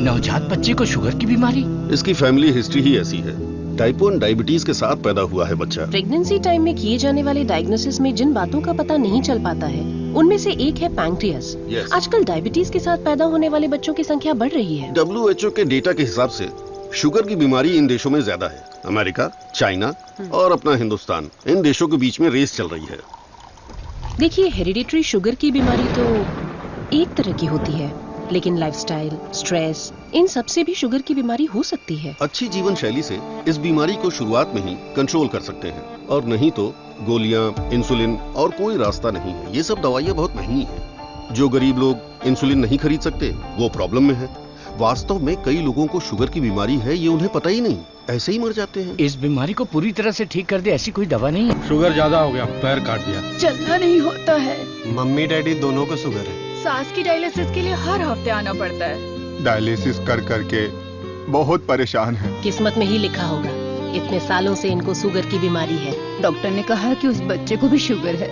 नवजात बच्चे को शुगर की बीमारी? इसकी फैमिली हिस्ट्री ही ऐसी है। टाइप 1 डायबिटीज के साथ पैदा हुआ है बच्चा। प्रेगनेंसी टाइम में किए जाने वाले डायग्नोसिस में जिन बातों का पता नहीं चल पाता है, उनमें से एक है पैंक्रियास। आजकल डायबिटीज के साथ पैदा होने वाले बच्चों की संख्या बढ़ रही है। WHO के डेटा के हिसाब से शुगर की बीमारी इन देशों में ज्यादा है। अमेरिका, चाइना और अपना हिंदुस्तान, इन देशों के बीच में रेस चल रही है। देखिए, हेरिडिटरी शुगर की बीमारी तो एक तरह की होती है, लेकिन लाइफस्टाइल, स्ट्रेस, इन सब से भी शुगर की बीमारी हो सकती है। अच्छी जीवन शैली से इस बीमारी को शुरुआत में ही कंट्रोल कर सकते हैं, और नहीं तो गोलियां, इंसुलिन और कोई रास्ता नहीं है। ये सब दवाइयां बहुत महंगी हैं। जो गरीब लोग इंसुलिन नहीं खरीद सकते, वो प्रॉब्लम में है। वास्तव में कई लोगों को शुगर की बीमारी है, ये उन्हें पता ही नहीं, ऐसे ही मर जाते हैं। इस बीमारी को पूरी तरह से ठीक कर दे ऐसी कोई दवा नहीं है। शुगर ज्यादा हो गया, पैर काट दिया। चलना नहीं होता है। मम्मी डैडी दोनों को शुगर है। सास की डायलिसिस के लिए हर हफ्ते आना पड़ता है। डायलिसिस कर करके बहुत परेशान हैं। किस्मत में ही लिखा होगा, इतने सालों से इनको शुगर की बीमारी है। डॉक्टर ने कहा कि उस बच्चे को भी शुगर है।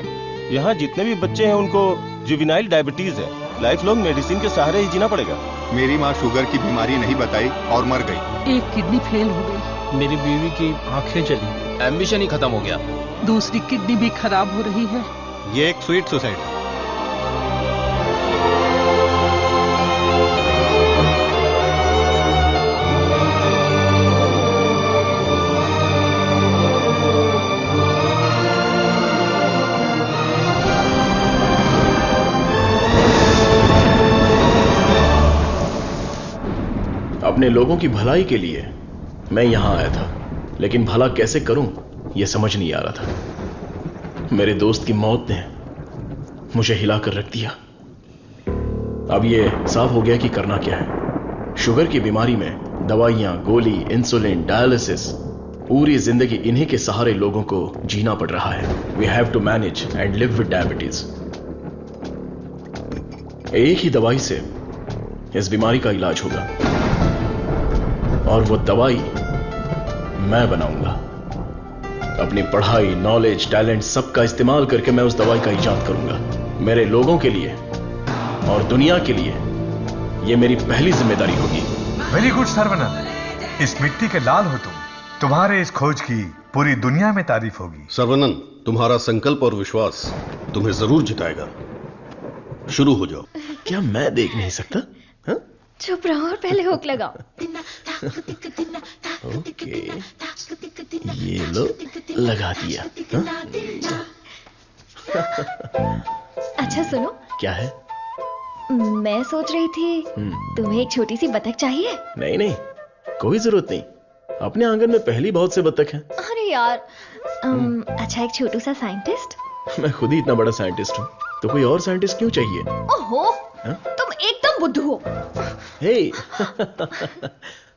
यहाँ जितने भी बच्चे हैं उनको जुवेनाइल डायबिटीज है। लाइफ लॉन्ग मेडिसिन के सहारे ही जीना पड़ेगा। मेरी माँ शुगर की बीमारी नहीं बताई और मर गई। एक किडनी फेल हो गई। मेरी बीवी की आंखें चली, एम्बिशन ही खत्म हो गया। दूसरी किडनी भी खराब हो रही है। ये एक स्वीट सुसाइड है। अपने लोगों की भलाई के लिए मैं यहां आया था, लेकिन भला कैसे करूं यह समझ नहीं आ रहा था। मेरे दोस्त की मौत ने मुझे हिलाकर रख दिया। अब यह साफ हो गया कि करना क्या है। शुगर की बीमारी में दवाइयां, गोली, इंसुलिन, डायलिसिस, पूरी जिंदगी इन्हीं के सहारे लोगों को जीना पड़ रहा है। We have to manage and live with diabetes. एक ही दवाई से इस बीमारी का इलाज होगा और वो दवाई मैं बनाऊंगा। अपनी पढ़ाई, नॉलेज, टैलेंट सबका इस्तेमाल करके मैं उस दवाई का इजाद करूंगा। मेरे लोगों के लिए और दुनिया के लिए ये मेरी पहली जिम्मेदारी होगी। वेरी गुड सर्वनंद, इस मिट्टी के लाल हो तुम। तुम्हारे इस खोज की पूरी दुनिया में तारीफ होगी। सर्वनंद, तुम्हारा संकल्प और विश्वास तुम्हें जरूर जिताएगा। शुरू हो जाओ। क्या मैं देख नहीं सकता? चुप रहो और पहले हुक लगाओ। ओके, ये लो, लगा दिया। अच्छा सुनो। क्या है? मैं सोच रही थी तुम्हें एक छोटी सी बतख चाहिए। नहीं नहीं, कोई जरूरत नहीं। अपने आंगन में पहली बहुत से बतख हैं। अरे यार, अच्छा एक छोटू सा साइंटिस्ट। मैं खुद ही इतना बड़ा साइंटिस्ट हूँ, तो कोई और साइंटिस्ट क्यों चाहिए? ओहो, तुम एकदम बुद्धू हो। हे,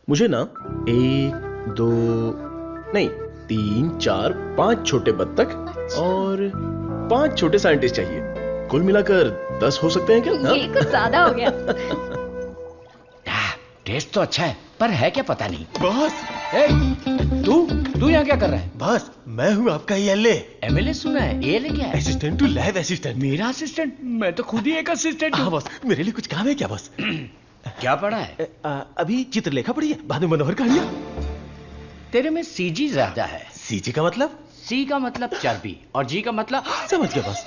मुझे ना 1, 2 नहीं 3, 4, 5 छोटे बत्तख और 5 छोटे साइंटिस्ट चाहिए। कुल मिलाकर 10 हो सकते हैं क्या? ये कुछ ज्यादा हो गया। टेस्ट तो अच्छा है, पर है क्या पता नहीं। बॉस, तू यहाँ क्या कर रहा है? बॉस, मैं हूँ आपका एएलए। एमएलए सुना है, एएलए क्या है? Assistant to lab assistant. मेरा असिस्टेंट? मैं तो खुद ही एक असिस्टेंट हूँ। हाँ बॉस, मेरे लिए कुछ काम है क्या बॉस? क्या पढ़ा है? अभी चित्रलेखा पढ़ी है, बाद में मनोहर कहानियां। तेरे में सीजी ज्यादा है। सीजी का मतलब? सी का मतलब चर्बी और जी का मतलब समझ गया बॉस।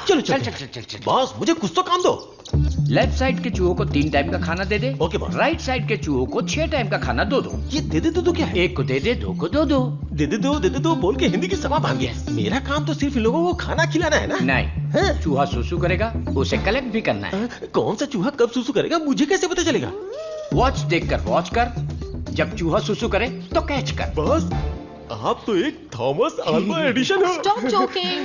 चलो चल। बॉस, मुझे कुछ तो काम दो। लेफ्ट साइड के चूहों को 3 टाइम का खाना दे दे। Okay boss. राइट साइड के चूहों को 6 टाइम का खाना दो। ये दे दे दो क्या है? एक को दे दे, 2 को दो। दे दे दो बोल के हिंदी की सभा भाग गया। मेरा काम तो सिर्फ इन लोगों को खाना खिलाना है ना? नहीं, चूहा सुसु करेगा, उसे कलेक्ट भी करना है। कौन सा चूहा कब सुसु करेगा मुझे कैसे पता चलेगा? वॉच देखकर वॉच कर, जब चूहा सुसु करे तो कैच कर। बॉस, आप तो एक थॉमस आल्वा एडिशन हो। Stop joking.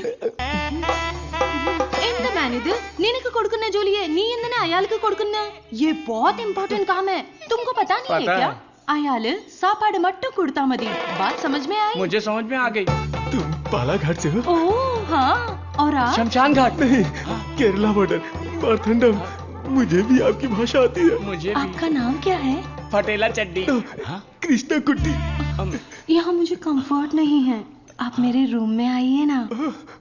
ఎంత మేనేది నేను కొడుకున్నా జోలి है नी इंदने आयाल के కొడుకున్నా ये बहुत इंपॉर्टेंट काम है, तुमको पता नहीं है क्या? आयाल सापाड़ मट्टू कुड़ता मदी। बात समझ में आई? मुझे समझ में आ गई। तुम बालाघाट से हो? ओह हाँ, और आप? शमशान घाट। नहीं, केरला बॉर्डर, मारथंडम। मुझे भी आपकी भाषा आती है। मुझे आपका नाम क्या है? फटेला चड्डी। कृष्णा कुट्टी। यहाँ मुझे कंफर्ट नहीं है, आप मेरे रूम में आइए ना,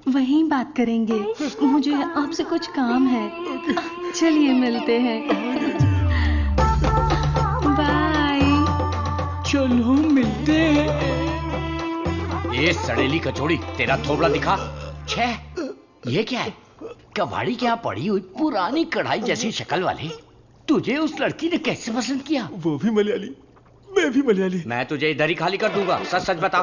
वहीं बात करेंगे। मुझे आपसे कुछ काम है। चलिए मिलते हैं। बाय। चलो मिलते हैं। ये सड़ेली कचौड़ी, तेरा थोबड़ा दिखा। छे, ये क्या है? कबाड़ी क्या पड़ी हुई पुरानी कढ़ाई जैसी शक्ल वाली। तुझे उस लड़की ने कैसे पसंद किया? वो भी मलयाली, मैं भी मलयाली। मैं तुझे इधर ही खाली कर दूंगा, सच सच बता।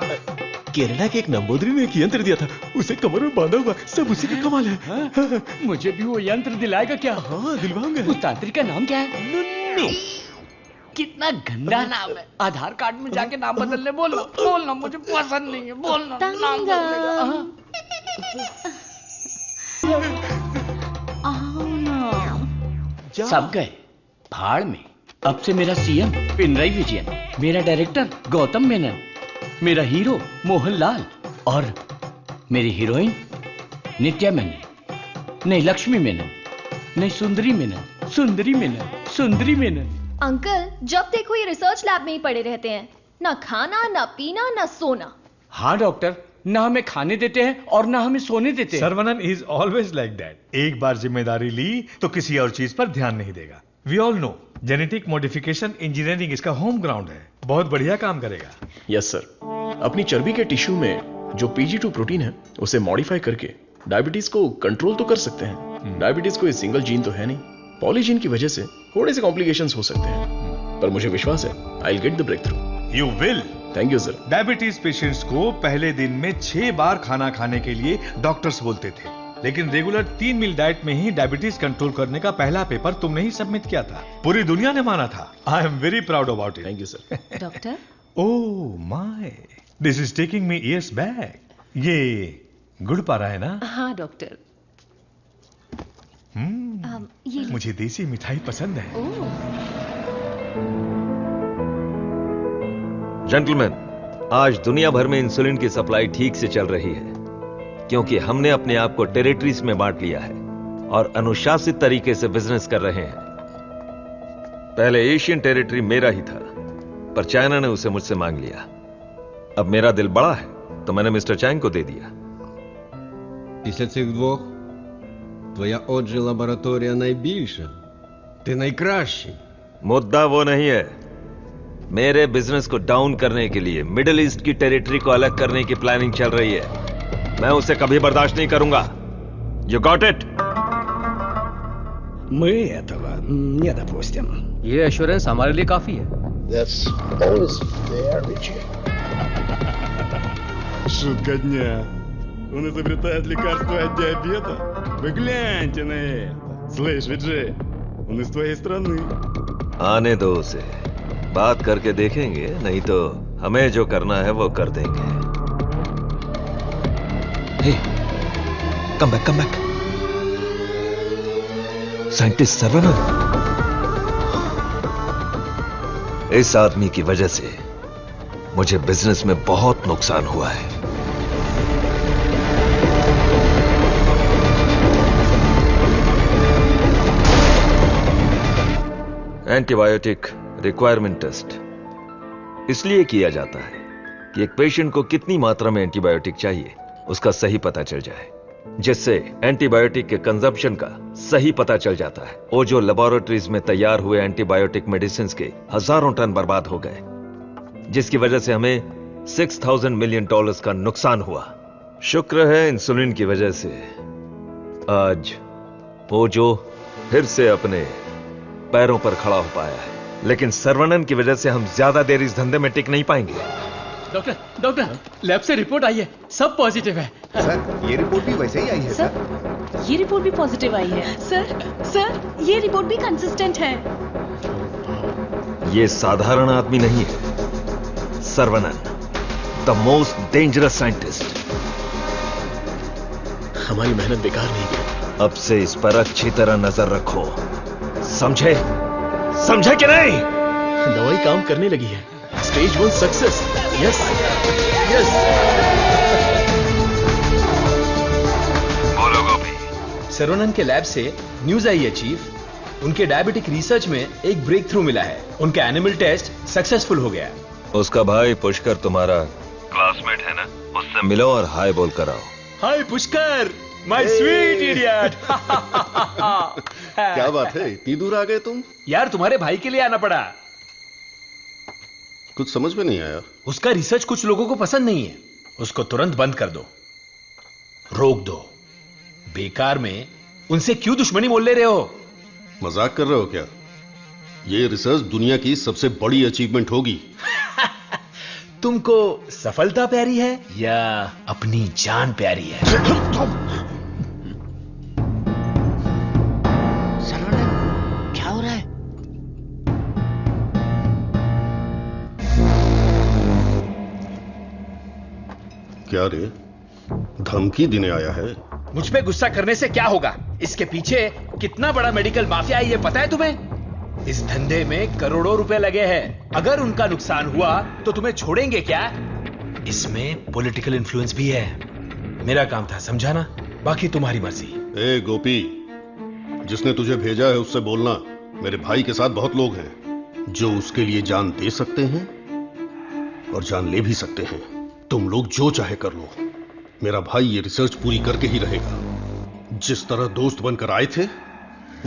केरला के एक नंबूदरी ने एक यंत्र दिया था, उसे कमर में बांधा हुआ, सब उसी का कमाल है। हाँ? मुझे भी वो यंत्र दिलाएगा क्या? हाँ दिलवाऊंगा। उस तांत्रिक का नाम क्या है? नुन्नू। कितना गंदा नाम है। आधार कार्ड में जाके नाम बदलने बोलना मुझे पसंद नहीं है। बोलना नाम बदलेगा। सब गए भाड़ में। अब से मेरा सीएम पिनराई विजयन, मेरा डायरेक्टर गौतम मेनन, मेरा हीरो मोहनलाल और मेरी हीरोइन नित्या मेनन। नहीं लक्ष्मी मेनन, नहीं सुंदरी मेनन, सुंदरी मेनन, सुंदरी मेनन। अंकल जब देखो ये रिसर्च लैब में ही पड़े रहते हैं, ना खाना ना पीना ना सोना। हाँ डॉक्टर, ना हमें खाने देते हैं और ना हमें सोने देते हैं। Saravanan is always like that. एक बार जिम्मेदारी ली तो किसी और चीज पर ध्यान नहीं देगा। We all know genetic modification engineering इसका होम ग्राउंड है, बहुत बढ़िया काम करेगा। Yes sir. अपनी चर्बी के टिश्यू में जो PG2 प्रोटीन है उसे मॉडिफाई करके डायबिटीज को कंट्रोल तो कर सकते हैं। डायबिटीज कोई सिंगल जीन तो है नहीं, पॉलीजीन की वजह से थोड़े से कॉम्प्लिकेशंस हो सकते हैं, पर मुझे विश्वास है I will get the breakthrough. You will. Thank you sir. Diabetes patients को पहले दिन में 6 बार खाना खाने के लिए डॉक्टर्स बोलते थे, लेकिन रेगुलर 3 मील डाइट में ही डायबिटीज कंट्रोल करने का पहला पेपर तुमने ही सबमिट किया था। पूरी दुनिया ने माना था। आई am very proud about it. Thank you sir. Doctor, oh my, this is taking me years back. ये गुड़ पारा है ना? हाँ डॉक्टर। मुझे देसी मिठाई पसंद है। जेंटलमैन, आज दुनिया भर में इंसुलिन की सप्लाई ठीक से चल रही है क्योंकि हमने अपने आप को टेरिटरीज में बांट लिया है और अनुशासित तरीके से बिजनेस कर रहे हैं। पहले एशियन टेरिटरी मेरा ही था, पर चाइना ने उसे मुझसे मांग लिया। अब मेरा दिल बड़ा है तो मैंने मिस्टर चैंग को दे दिया। Після цих двох твоя отже лабораторія найбільша. Ти найкращий. मुद्दा वो नहीं है। मेरे बिजनेस को डाउन करने के लिए मिडिल ईस्ट की टेरिटरी को अलग करने की प्लानिंग चल रही है। मैं उसे कभी बर्दाश्त नहीं करूंगा। You got it? Мы этого не допустим. ये एश्योरेंस हमारे लिए काफी है। That's always fair, Richard. Шутка дня. Он изобретает лекарство от диабета? Вы гляньте на это. Слышь, Виджей, он из твоей страны. आने दो उसे, बात करके देखेंगे, नहीं तो हमें जो करना है वो कर देंगे। Hey, come back. Scientist Saravanan. इस आदमी की वजह से मुझे बिजनेस में बहुत नुकसान हुआ है। एंटीबायोटिक रिक्वायरमेंट टेस्ट इसलिए किया जाता है कि एक पेशेंट को कितनी मात्रा में एंटीबायोटिक चाहिए उसका सही पता चल जाए, जिससे एंटीबायोटिक के कंजप्शन का सही पता चल जाता है। वो जो लेबोरेटरीज में तैयार हुए एंटीबायोटिक मेडिसिन के हजारों टन बर्बाद हो गए, जिसकी वजह से हमें $6,000 मिलियन का नुकसान हुआ। शुक्र है इंसुलिन की वजह से आज वो जो फिर से अपने पैरों पर खड़ा हो पाया है, लेकिन सर्वनन की वजह से हम ज्यादा देर इस धंधे में टिक नहीं पाएंगे। डॉक्टर, लैब से रिपोर्ट आई है, सब पॉजिटिव है। सर, ये रिपोर्ट भी वैसे ही आई है सर। ये रिपोर्ट भी पॉजिटिव आई है। सर, ये रिपोर्ट भी कंसिस्टेंट है। ये साधारण आदमी नहीं है, Saravanan, the most dangerous scientist. हमारी मेहनत बेकार नहीं गई। अब से इस पर अच्छी तरह नजर रखो, समझे कि नहीं? दवाई काम करने लगी है। Stage 1 success. यस। बोलो गोपी। सर्वनन के लैब से न्यूज आई है चीफ, उनके डायबिटिक रिसर्च में एक ब्रेक थ्रू मिला है। उनका एनिमल टेस्ट सक्सेसफुल हो गया। उसका भाई पुष्कर तुम्हारा क्लासमेट है ना, उससे मिलो और हाय बोल कर आओ। हाय पुष्कर, माय स्वीट इडियट। क्या बात है, इतनी दूर आ गए तुम? यार तुम्हारे भाई के लिए आना पड़ा। कुछ समझ में नहीं आया। उसका रिसर्च कुछ लोगों को पसंद नहीं है, उसको तुरंत बंद कर दो, रोक दो। बेकार में उनसे क्यों दुश्मनी मोल ले रहे हो? मजाक कर रहे हो क्या? ये रिसर्च दुनिया की सबसे बड़ी अचीवमेंट होगी। तुमको सफलता प्यारी है या अपनी जान प्यारी है? सर्वनन, क्या हो रहा है? क्या रे, धमकी देने आया है? मुझ पे गुस्सा करने से क्या होगा? इसके पीछे कितना बड़ा मेडिकल माफिया है ये पता है तुम्हें? इस धंधे में करोड़ों रुपए लगे हैं। अगर उनका नुकसान हुआ तो तुम्हें छोड़ेंगे क्या? इसमें पॉलिटिकल इन्फ्लुएंस भी है। मेरा काम था समझाना, बाकी तुम्हारी मर्जी। गोपी, जिसने तुझे भेजा है उससे बोलना मेरे भाई के साथ बहुत लोग हैं, जो उसके लिए जान दे सकते हैं और जान ले भी सकते हैं। तुम लोग जो चाहे कर लो, मेरा भाई ये रिसर्च पूरी करके ही रहेगा। जिस तरह दोस्त बनकर आए थे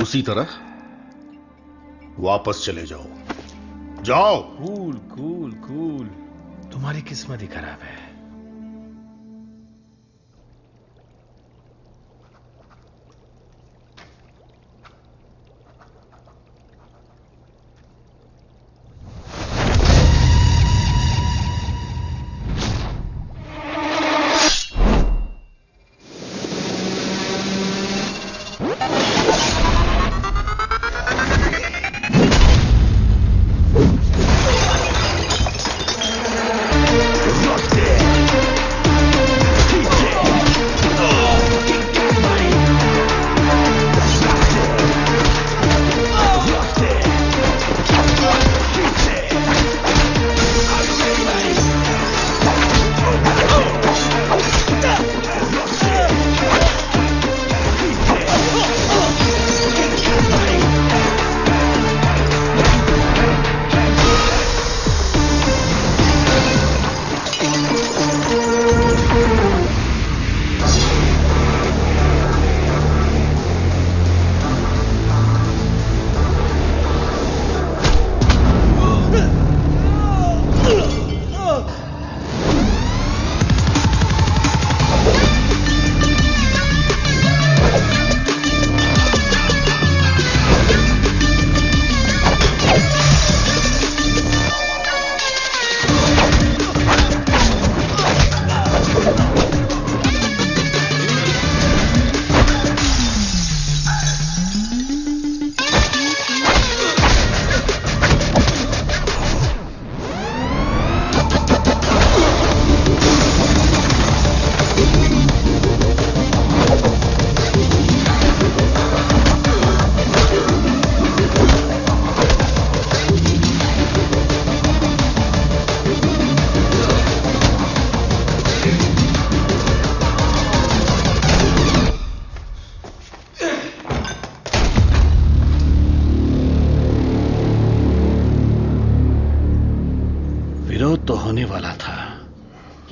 उसी तरह वापस चले जाओ। जाओ। कूल कूल कूल, तुम्हारी किस्मत ही खराब है।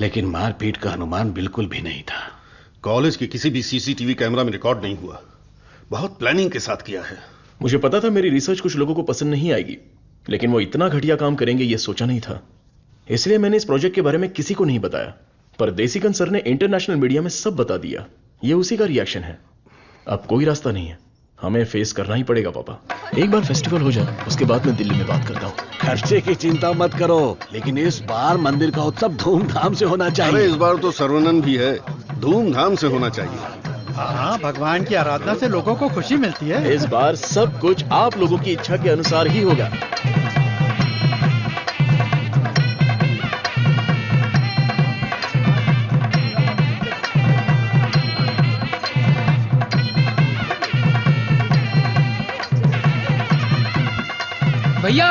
लेकिन मारपीट का अनुमान बिल्कुल भी नहीं था। कॉलेज के किसी भी सीसीटीवी कैमरा में रिकॉर्ड नहीं हुआ। बहुत प्लानिंग के साथ किया है। मुझे पता था मेरी रिसर्च कुछ लोगों को पसंद नहीं आएगी, लेकिन वो इतना घटिया काम करेंगे ये सोचा नहीं था। इसलिए मैंने इस प्रोजेक्ट के बारे में किसी को नहीं बताया, पर देसीकन सर ने इंटरनेशनल मीडिया में सब बता दिया। ये उसी का रिएक्शन है। अब कोई रास्ता नहीं है, हमें फेस करना ही पड़ेगा पापा। एक बार फेस्टिवल हो जाए उसके बाद मैं दिल्ली में बात करता हूँ। खर्चे की चिंता मत करो, लेकिन इस बार मंदिर का उत्सव धूमधाम से होना चाहिए। अरे इस बार तो सर्वनन भी है, धूमधाम से होना चाहिए। हाँ, भगवान की आराधना से लोगों को खुशी मिलती है। इस बार सब कुछ आप लोगों की इच्छा के अनुसार ही होगा। भैया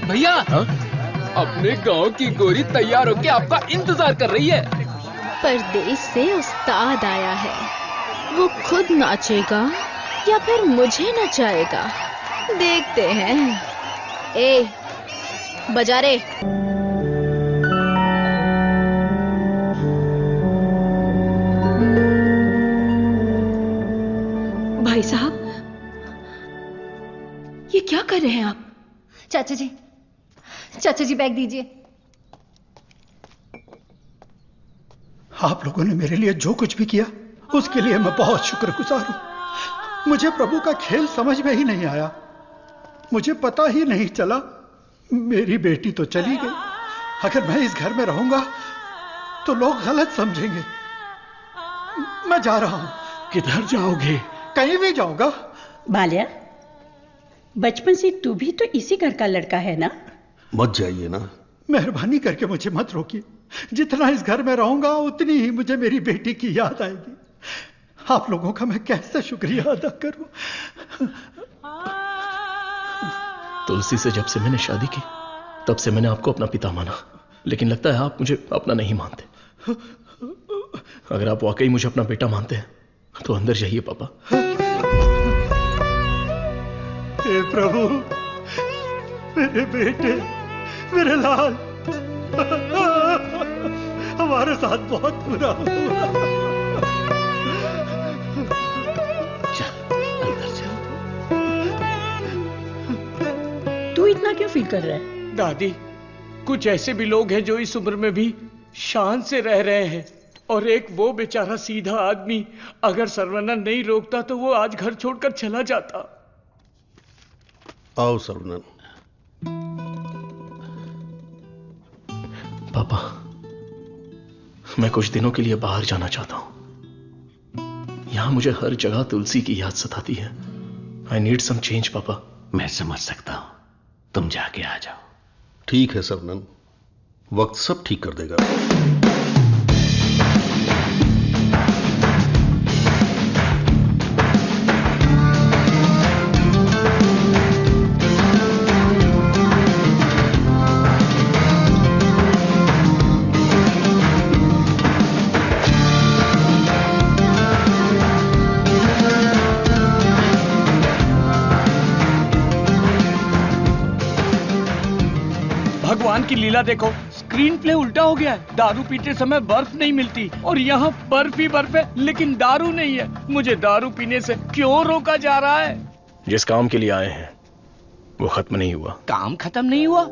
भैया, अपने गांव की गोरी तैयार होके आपका इंतजार कर रही है। परदेश से उस्ताद आया है, वो खुद नाचेगा या फिर मुझे नचाएगा, देखते हैं। ए, बजा रे। भाई साहब, ये क्या कर रहे हैं आप? चाचा जी बैग दीजिए। आप लोगों ने मेरे लिए जो कुछ भी किया उसके लिए मैं बहुत शुक्रगुजार हूं। मुझे प्रभु का खेल समझ में ही नहीं आया। मुझे पता ही नहीं चला। मेरी बेटी तो चली गई। अगर मैं इस घर में रहूंगा तो लोग गलत समझेंगे। मैं जा रहा हूं। किधर जाओगे? कहीं भी जाऊंगा। बाल्या, बचपन से तू भी तो इसी घर का लड़का है ना? मत जाइए ना। मेहरबानी करके मुझे मत रोकिए। जितना इस घर में रहूंगा उतनी ही मुझे मेरी बेटी की याद आएगी। आप लोगों का मैं कैसे शुक्रिया अदा करूं। तुलसी से जब से मैंने शादी की तब से मैंने आपको अपना पिता माना, लेकिन लगता है आप मुझे अपना नहीं मानते। अगर आप वाकई मुझे अपना बेटा मानते हैं तो अंदर जाइए पापा। हे प्रभु, मेरे बेटे, मेरे लाल, हमारे साथ बहुत बुरा हुआ। तू इतना क्यों फील कर रहा है? दादी, कुछ ऐसे भी लोग हैं जो इस उम्र में भी शान से रह रहे हैं, और एक वो बेचारा सीधा आदमी, अगर सर्वनंद नहीं रोकता तो वो आज घर छोड़कर चला जाता। आओ सर्वनंद। पापा, मैं कुछ दिनों के लिए बाहर जाना चाहता हूं। यहां मुझे हर जगह तुलसी की याद सताती है। आई नीड सम चेंज पापा। मैं समझ सकता हूं, तुम जाके आ जाओ। ठीक है सर्वनंद, वक्त सब ठीक कर देगा। भगवान की लीला देखो, स्क्रीन प्ले उल्टा हो गया है। दारू पीते समय बर्फ नहीं मिलती और यहाँ बर्फ ही बर्फ है, लेकिन दारू नहीं है। मुझे दारू पीने से क्यों रोका जा रहा है? जिस काम के लिए आए हैं वो खत्म नहीं हुआ। काम खत्म नहीं हुआ?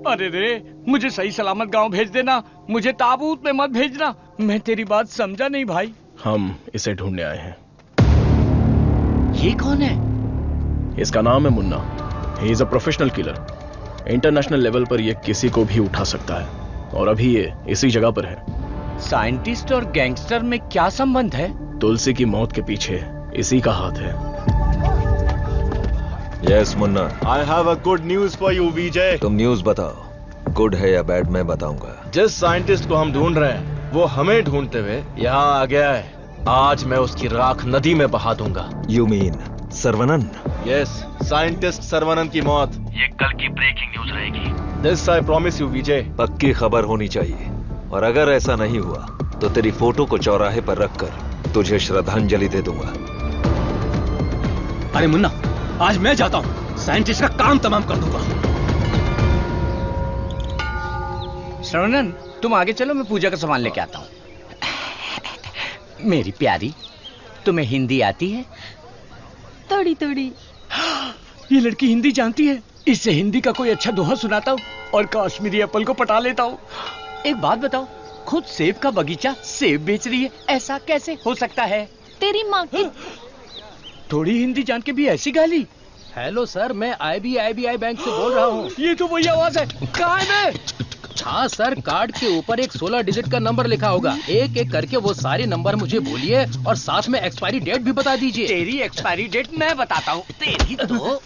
अरे रे, मुझे सही सलामत गांव भेज देना, मुझे ताबूत में मत भेजना। मैं तेरी बात समझा नहीं भाई। हम इसे ढूंढने आए हैं। ये कौन है? इसका नाम है Munna. He is a professional killer. International level पर ये किसी को भी उठा सकता है, और अभी ये इसी जगह पर है। साइंटिस्ट और गैंगस्टर में क्या संबंध है? तुलसी की मौत के पीछे इसी का हाथ है। Yes Munna. I have a good news for you Vijay. तुम न्यूज बताओ, गुड है या बैड मैं बताऊंगा। जिस साइंटिस्ट को हम ढूंढ रहे हैं वो हमें ढूंढते हुए यहाँ आ गया है। आज मैं उसकी राख नदी में बहा दूंगा। You mean Sarvanand? Yes, scientist Sarvanand की मौत ये कल की ब्रेकिंग न्यूज रहेगी। This I promise you Vijay. पक्की खबर होनी चाहिए, और अगर ऐसा नहीं हुआ तो तेरी फोटो को चौराहे पर रखकर तुझे श्रद्धांजलि दे दूंगा। अरे मुन्ना, आज मैं जाता हूं, साइंटिस्ट का काम तमाम कर दूंगा। सर्वनंद, तुम आगे चलो, मैं पूजा का सामान लेके आता हूँ। मेरी प्यारी, तुम्हें हिंदी आती है? थोड़ी थोड़ी। ये लड़की हिंदी जानती है। इससे हिंदी का कोई अच्छा दोहा सुनाता हूँ और कश्मीरी एप्पल को पटा लेता हूँ। एक बात बताओ, खुद सेब का बगीचा सेब बेच रही है, ऐसा कैसे हो सकता है? तेरी माँ की। थोड़ी हिंदी जान के भी ऐसी गाली? हेलो सर, मैं IBI बैंक से बोल रहा हूँ। ये तो वही आवाज है। कहाँ है मैं? हाँ सर, कार्ड के ऊपर एक 16 डिजिट का नंबर लिखा होगा। एक एक करके वो सारे नंबर मुझे बोलिए और साथ में एक्सपायरी डेट भी बता दीजिए। तेरी एक्सपायरी डेट मैं बताता हूँ। तेरी तो।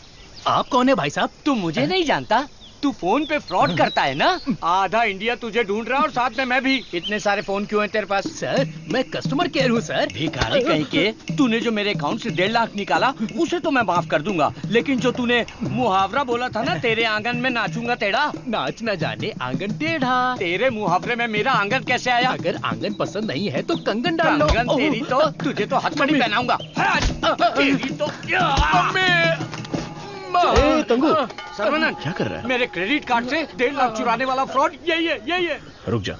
आप कौन है भाई साहब? तू मुझे नहीं जानता? तू फोन पे फ्रॉड करता है ना? आधा इंडिया तुझे ढूंढ रहा है और साथ में मैं भी। इतने सारे फोन क्यों हैं तेरे पास? सर, मैं कस्टमर केयर हूँ सर। भिखारी कहीं के। तूने जो मेरे अकाउंट से 1.5 लाख निकाला उसे तो मैं माफ कर दूंगा, लेकिन जो तूने मुहावरा बोला था ना, तेरे आंगन में नाचूंगा टेढ़ा, नाच न जाने आंगन टेढ़ा। तेरे मुहावरे में मेरा आंगन कैसे आया? अगर आंगन पसंद नहीं है तो कंगन डाल लो। कंगन तेरी तो, तुझे तो हथकड़ी पहनाऊंगा। तेरी तो तंगू, सर्वनंद, क्या कर रहा है? मेरे क्रेडिट कार्ड से 1.5 लाख चुराने वाला फ्रॉड यही है। रुक जा,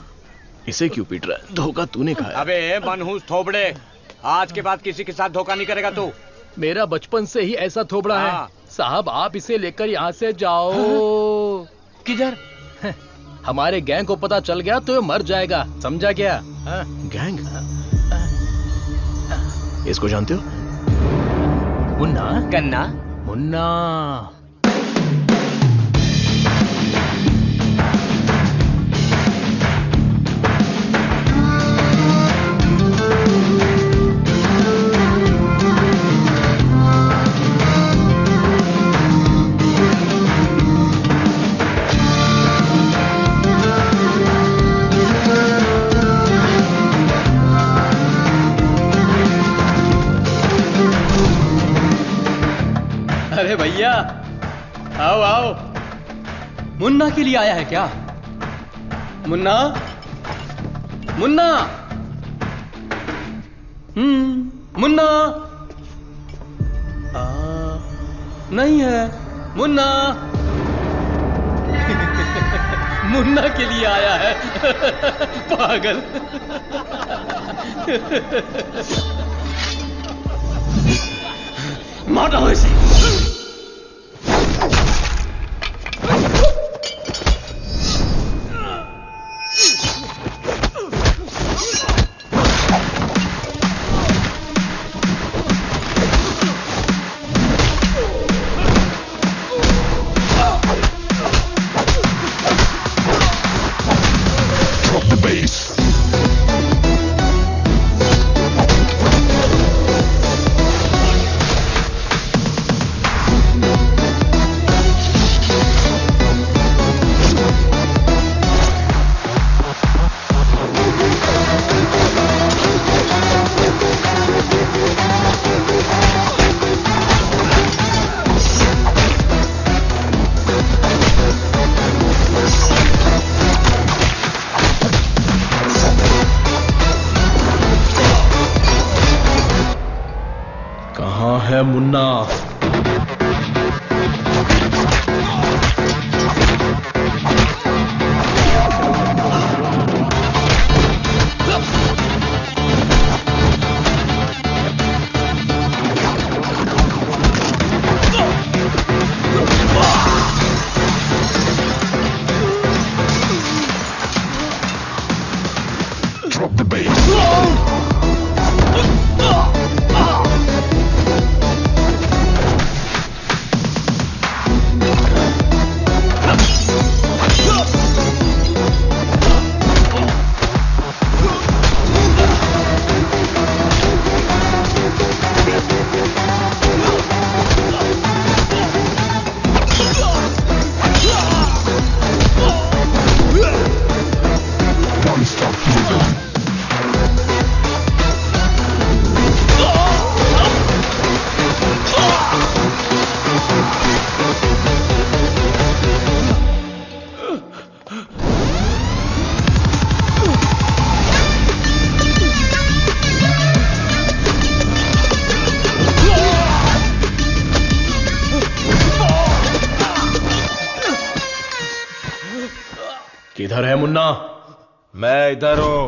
इसे क्यों पीट रहा है? धोखा तूने खाया। अबे मनहूस थोबड़े, आज के बाद किसी के साथ धोखा नहीं करेगा तू। मेरा बचपन से ही ऐसा थोबड़ा है साहब। आप इसे लेकर यहाँ से जाओ। किधर? हमारे गैंग को पता चल गया तो ये मर जाएगा, समझा क्या? गैंग? इसको जानते हो? मुन्ना? गन्ना? मुन्ना। अरे भैया, आओ आओ। मुन्ना के लिए आया है क्या? मुन्ना, मुन्ना, मुन्ना। नहीं है मुन्ना। मुन्ना के लिए आया है। पागल। मार डालो इसे। है मुन्ना। Drop the bass. किधर है मुन्ना? मैं इधर हूं।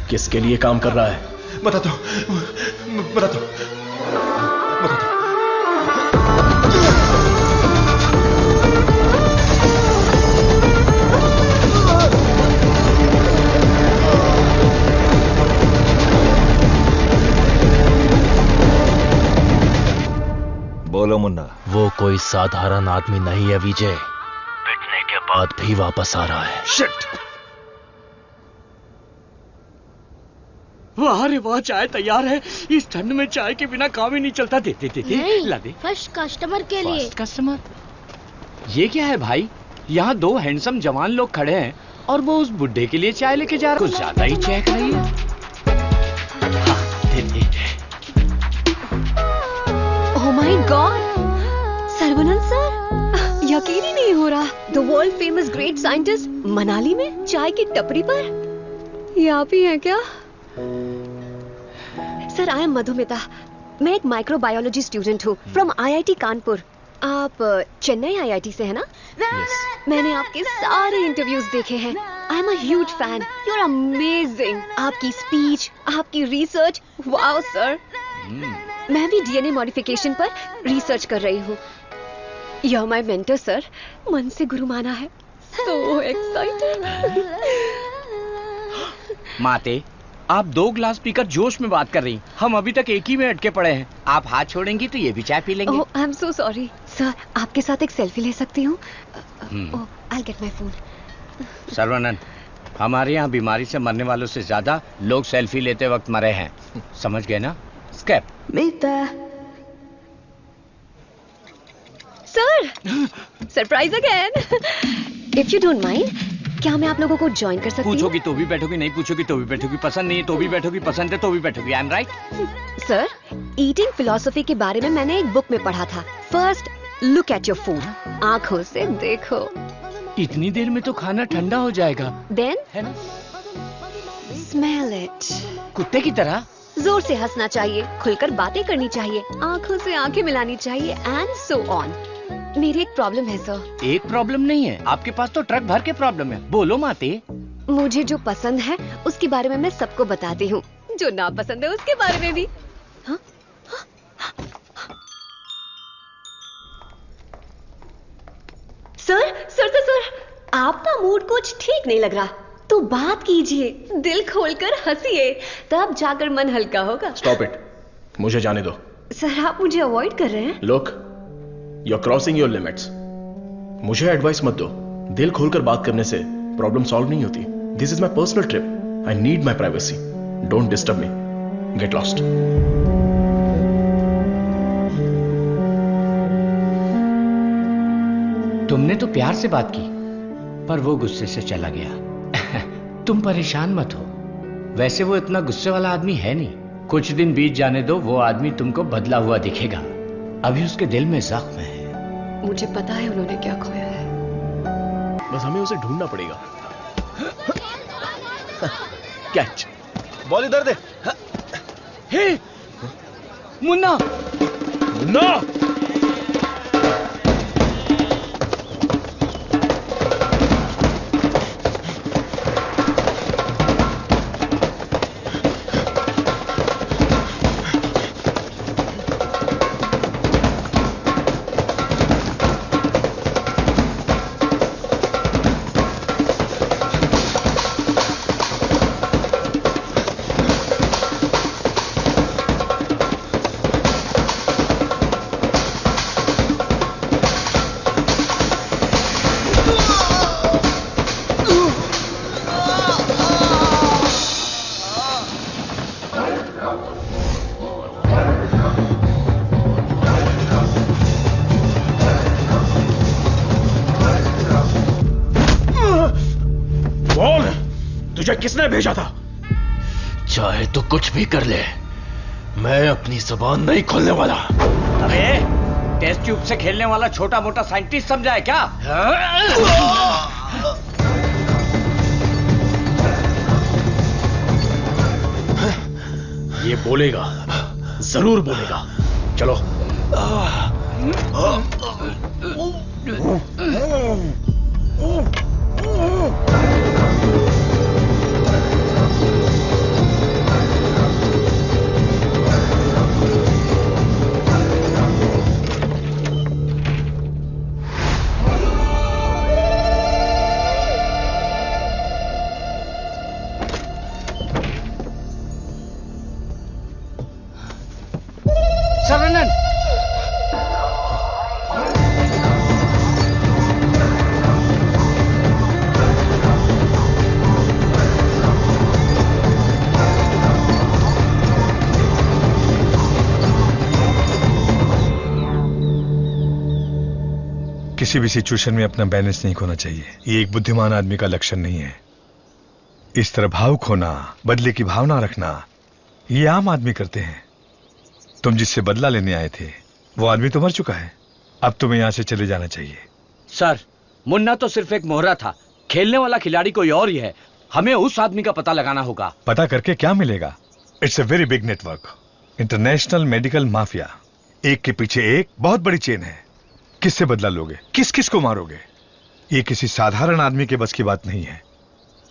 किसके लिए काम कर रहा है? बता दो। बोलो मुन्ना। वो कोई साधारण आदमी नहीं है विजय। पिटने के बाद भी वापस आ रहा है। शिट! वाह रे वाह, चाय तैयार है। इस ठंड में चाय के बिना काम ही नहीं चलता। दे ला दे। फर्स्ट कस्टमर के लिए। First customer? ये क्या है भाई? यहाँ दो हैंडसम जवान लोग खड़े हैं और वो उस बुड्ढे के लिए चाय लेके जा रहे हैं। कुछ ज्यादा ही चेक नहीं है। ओह माय गॉड, सर्वनंद सर, यकीन ही नहीं हो रहा, the world famous great scientist Manali में चाय की टपरी पर। ये आप ही हैं क्या? Sir, I M Madhumita. मैं एक माइक्रोबायोलॉजी स्टूडेंट हूँ फ्रॉम IIT कानपुर। आप चेन्नई IIT से है ना? मैंने आपके सारे इंटरव्यूज देखे हैं। I am a huge fan. You are amazing. आपकी स्पीच, आपकी रिसर्च, वाओ सर। मैं भी DNA मॉडिफिकेशन पर रिसर्च कर रही हूँ। You are my mentor sir. मन से गुरु माना है। So excited. माते, आप 2 ग्लास पीकर जोश में बात कर रही। हम अभी तक एक ही में अटके पड़े हैं। आप हाथ छोड़ेंगी तो ये भी चाय पी लेंगे। I am so sorry sir. आपके साथ एक सेल्फी ले सकती हूँ? I get my phone. Sarvanand, हमारे यहाँ बीमारी से मरने वालों से ज्यादा लोग सेल्फी लेते वक्त मरे हैं। समझ गए ना? Escape. Sir, surprise again. If you don't mind, क्या मैं आप लोगों को ज्वाइन कर सकती हूँ? पूछोगी तो भी बैठोगी, नहीं पूछोगी तो भी बैठोगी, पसंद नहीं है तो भी बैठोगी, पसंद है तो भी बैठोगी। I am right? Sir, eating philosophy के बारे में मैंने एक बुक में पढ़ा था। First look at your food, आंखों से देखो। इतनी देर में तो खाना ठंडा हो जाएगा। देन है ना? Smell it. कुत्ते की तरह जोर से हंसना चाहिए, खुलकर बातें करनी चाहिए, आंखों से आंखें मिलानी चाहिए, एंड सो ऑन। मेरी एक प्रॉब्लम है सर। एक प्रॉब्लम नहीं है, आपके पास तो ट्रक भर के प्रॉब्लम है। बोलो माते। मुझे जो पसंद है उसके बारे में मैं सबको बताती हूँ, जो ना पसंद है उसके बारे में भी। हाँ? सर, आपका मूड कुछ ठीक नहीं लग रहा, तो बात कीजिए, दिल खोलकर हंसिए, तब जाकर मन हल्का होगा। स्टॉप इट, मुझे जाने दो। सर, आप मुझे अवॉइड कर रहे हैं। Look, you are crossing your limits. मुझे एडवाइस मत दो। दिल खोलकर बात करने से प्रॉब्लम सॉल्व नहीं होती। This is my personal trip. I need my privacy. Don't disturb me. Get lost. तुमने तो प्यार से बात की, पर वो गुस्से से चला गया। तुम परेशान मत हो। वैसे वो इतना गुस्से वाला आदमी है नहीं। कुछ दिन बीत जाने दो, वो आदमी तुमको बदला हुआ दिखेगा। अभी उसके दिल में जख्म है। मुझे पता है उन्होंने क्या खोया है। बस हमें उसे ढूंढना पड़ेगा। कैच। बॉल इधर दे। हे मुन्ना, मुन्ना! तुझे किसने भेजा था? चाहे तो कुछ भी कर ले, मैं अपनी जुबान नहीं खोलने वाला। अबे, टेस्ट ट्यूब से खेलने वाला छोटा मोटा साइंटिस्ट समझा है क्या? ये बोलेगा, जरूर बोलेगा। चलो। सर्वानंद, किसी भी सिचुएशन में अपना बैलेंस नहीं खोना चाहिए। ये एक बुद्धिमान आदमी का लक्षण नहीं है। इस तरह भाव खोना, बदले की भावना रखना, ये आम आदमी करते हैं। तुम जिससे बदला लेने आए थे वो आदमी तो मर चुका है। अब तुम्हें यहां से चले जाना चाहिए। सर, मुन्ना तो सिर्फ एक मोहरा था, खेलने वाला खिलाड़ी कोई और ही है। हमें उस आदमी का पता लगाना होगा। पता करके क्या मिलेगा? It's a very big network, international medical mafia. एक के पीछे एक बहुत बड़ी चेन है। किससे बदला लोगे? किस किस को मारोगे? ये किसी साधारण आदमी के बस की बात नहीं है।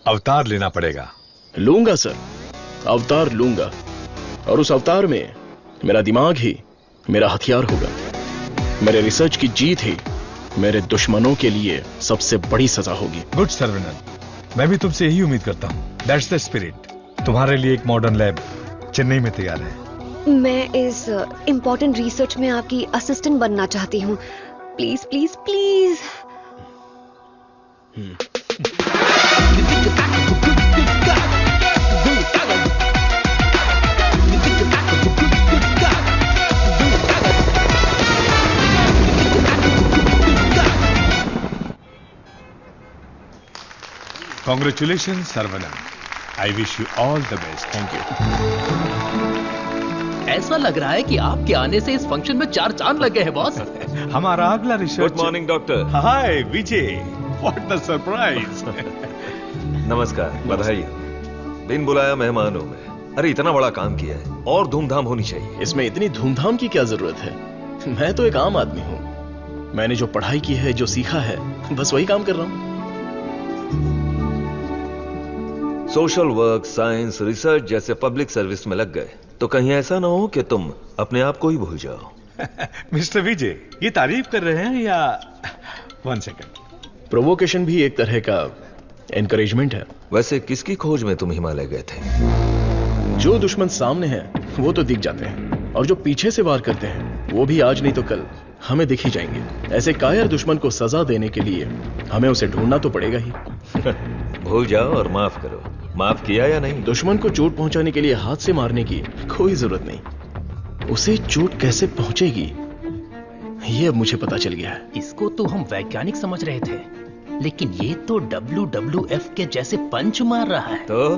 अवतार लेना पड़ेगा। लूंगा सर, अवतार लूंगा, और उस अवतार में मेरा दिमाग ही मेरा हथियार होगा। मेरे रिसर्च की जीत ही मेरे दुश्मनों के लिए सबसे बड़ी सजा होगी। गुड सर्वनन, मैं भी तुमसे यही उम्मीद करता हूं। That's the spirit. तुम्हारे लिए एक मॉडर्न लैब चेन्नई में तैयार है। मैं इस इम्पोर्टेंट रिसर्च में आपकी असिस्टेंट बनना चाहती हूँ। Please please please. Congratulations, Sarvanan. I wish you all the best. Thank you. ऐसा लग रहा है कि आपके आने से इस फंक्शन में 4 चांद लगे हैं बॉस। हमारा अगला research. Good morning doctor. Hi Vijay, what the surprise. नमस्कार, बधाई। बिन बुलाया मेहमान हूं मैं। अरे इतना बड़ा काम किया है और धूमधाम होनी चाहिए। इसमें इतनी धूमधाम की क्या जरूरत है? मैं तो एक आम आदमी हूं। मैंने जो पढ़ाई की है, जो सीखा है, बस वही काम कर रहा हूं। सोशल वर्क, साइंस, रिसर्च जैसे पब्लिक सर्विस में लग गए तो कहीं ऐसा ना हो कि तुम अपने आप को ही भूल जाओ। मिस्टर विजय, ये तारीफ कर रहे हैं या? 1 सेकंड। प्रोवोकेशन भी एक तरह का एनकरेजमेंट है। वैसे किसकी खोज में तुम हिमालय गए थे? जो दुश्मन सामने हैं वो तो दिख जाते हैं, और जो पीछे से वार करते हैं वो भी आज नहीं तो कल हमें दिख ही जाएंगे। ऐसे कायर दुश्मन को सजा देने के लिए हमें उसे ढूंढना तो पड़ेगा ही। भूल जाओ और माफ करो। माफ किया या नहीं? दुश्मन को चोट पहुंचाने के लिए हाथ से मारने की कोई जरूरत नहीं। उसे चोट कैसे पहुंचेगी ये अब मुझे पता चल गया है। इसको तो हम वैज्ञानिक समझ रहे थे, लेकिन ये तो WWF के जैसे पंच मार रहा है। तो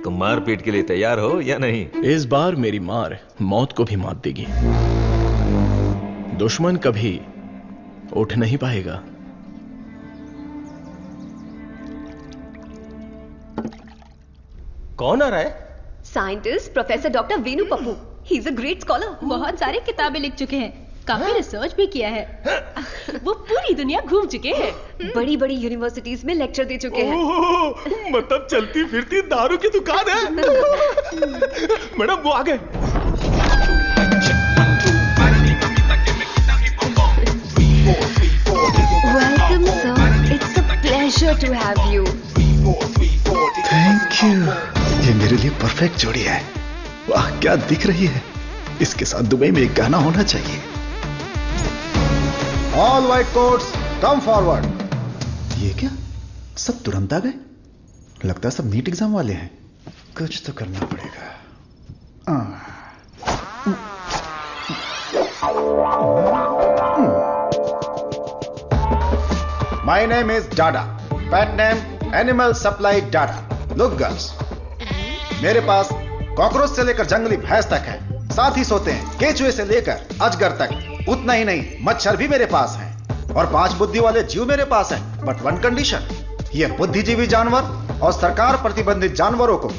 तुम मारपीट के लिए तैयार हो या नहीं? इस बार मेरी मार मौत को भी मात देगी। दुश्मन कभी उठ नहीं पाएगा। कौन आ रहा है? Scientist professor doctor Venu Pappu. He is a great scholar. बहुत सारे किताबें लिख चुके हैं, काफी रिसर्च भी किया है। वो पूरी दुनिया घूम चुके हैं, बड़ी बड़ी यूनिवर्सिटीज में लेक्चर दे चुके हैं। मतलब चलती फिरती दारू की दुकान है। मैडम वो आ गए। Welcome sir, it's a pleasure to have you. Thank you. ये मेरे लिए परफेक्ट जोड़ी है। वाह क्या दिख रही है। इसके साथ दुबई में एक गाना होना चाहिए। All white quotes come forward. ये क्या, सब तुरंत आ गए? लगता है सब नीट एग्जाम वाले हैं। कुछ तो करना पड़ेगा। My name is Dada, pet name animal supply Dada. Look girls, मेरे पास कॉकरोच से लेकर जंगली भैंस तक है। साथ ही सोते हैं केचुए से लेकर अजगर तक। उतना ही नहीं, मच्छर भी मेरे पास हैं और 5 बुद्धि वाले जीव मेरे पास हैं। बट 1 कंडीशन, ये बुद्धिजीवी जानवर और सरकार प्रतिबंधित जानवरों को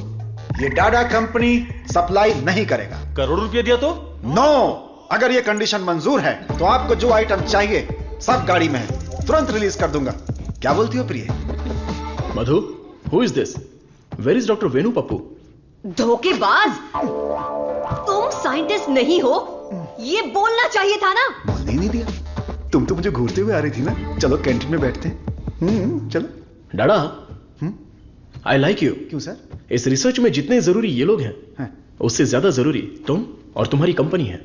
ये डाडा कंपनी सप्लाई नहीं करेगा। करोड़ रुपया दिया तो? नो, अगर ये कंडीशन मंजूर है तो आपको जो आइटम चाहिए सब गाड़ी में है, तुरंत रिलीज कर दूंगा। क्या बोलती हो प्रिय? Madhu, who is this? Where is doctor Venu Pappu? धोखेबाज, तुम साइंटिस्ट नहीं हो, ये बोलना चाहिए था ना। बोलने ही नहीं दिया। तुम तो मुझे घूरते हुए आ रही थी ना। चलो कैंटीन में बैठते हैं। चलो। डाडा, आई लाइक यू। क्यों सर? इस रिसर्च में जितने जरूरी ये लोग हैं, उससे ज्यादा जरूरी तुम और तुम्हारी कंपनी है।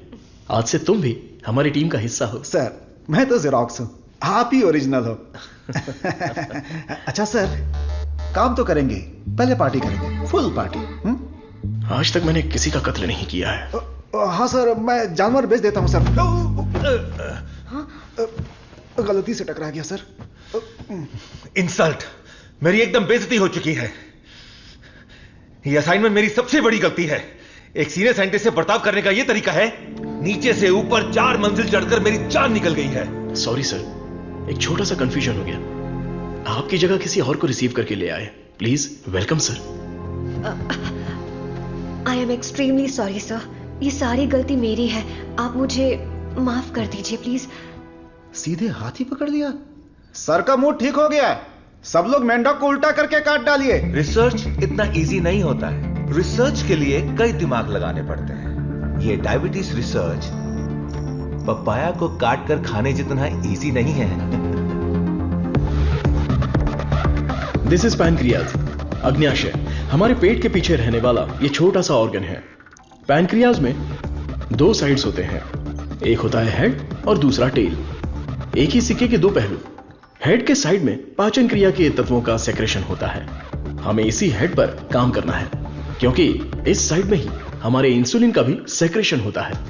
आज से तुम भी हमारी टीम का हिस्सा हो। सर, मैं तो जेरोक्स हूं, आप ही ओरिजिनल हो। अच्छा सर, काम तो करेंगे, पहले पार्टी करेंगे, फुल पार्टी। आज तक मैंने किसी का कत्ल नहीं किया है। हाँ सर, मैं जानवर बेच देता हूं सर। गलती से टकरा गया सर। इंसल्ट, मेरी एकदम बेइज्जती हो चुकी है। ये असाइनमेंट मेरी सबसे बड़ी गलती है। एक सीनियर साइंटिस्ट से बर्ताव करने का यह तरीका है? नीचे से ऊपर 4 मंजिल चढ़कर मेरी जान निकल गई है। सॉरी सर, एक छोटा सा कंफ्यूजन हो गया। आपकी जगह किसी और को रिसीव करके ले आए। Please welcome sir. I am extremely sorry sir, ये सारी गलती मेरी है, आप मुझे माफ कर दीजिए प्लीज। सीधे हाथ ही पकड़ लिया। सर का मूड ठीक हो गया है, सब लोग मेंढक को उल्टा करके काट डालिए। रिसर्च इतना इजी नहीं होता है, रिसर्च के लिए कई दिमाग लगाने पड़ते हैं। ये डायबिटीज रिसर्च पपाया को काट कर खाने जितना इजी नहीं है। दिस इज पैनक्रियाज, अग्न्याशय, हमारे पेट के पीछे रहने वाला ये छोटा सा ऑर्गन है। पैनक्रियाज में दो साइड्स होते हैं, एक होता है हेड और दूसरा टेल। एक ही सिक्के के दो पहलू। हेड के साइड में पाचन क्रिया के तत्वों का सेक्रेशन होता है। हमें इसी हेड पर काम करना है, क्योंकि इस साइड में ही हमारे इंसुलिन का भी सेक्रेशन होता है।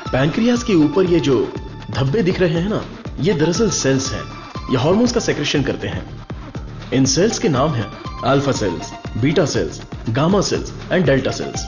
पैनक्रियाज के ऊपर ये जो धब्बे दिख रहे हैं ना, ये दरअसल सेल्स हैं। ये हार्मोन्स का सेक्रेशन करते हैं। इन सेल्स के नाम हैं alpha cells, beta cells, gamma cells and delta cells.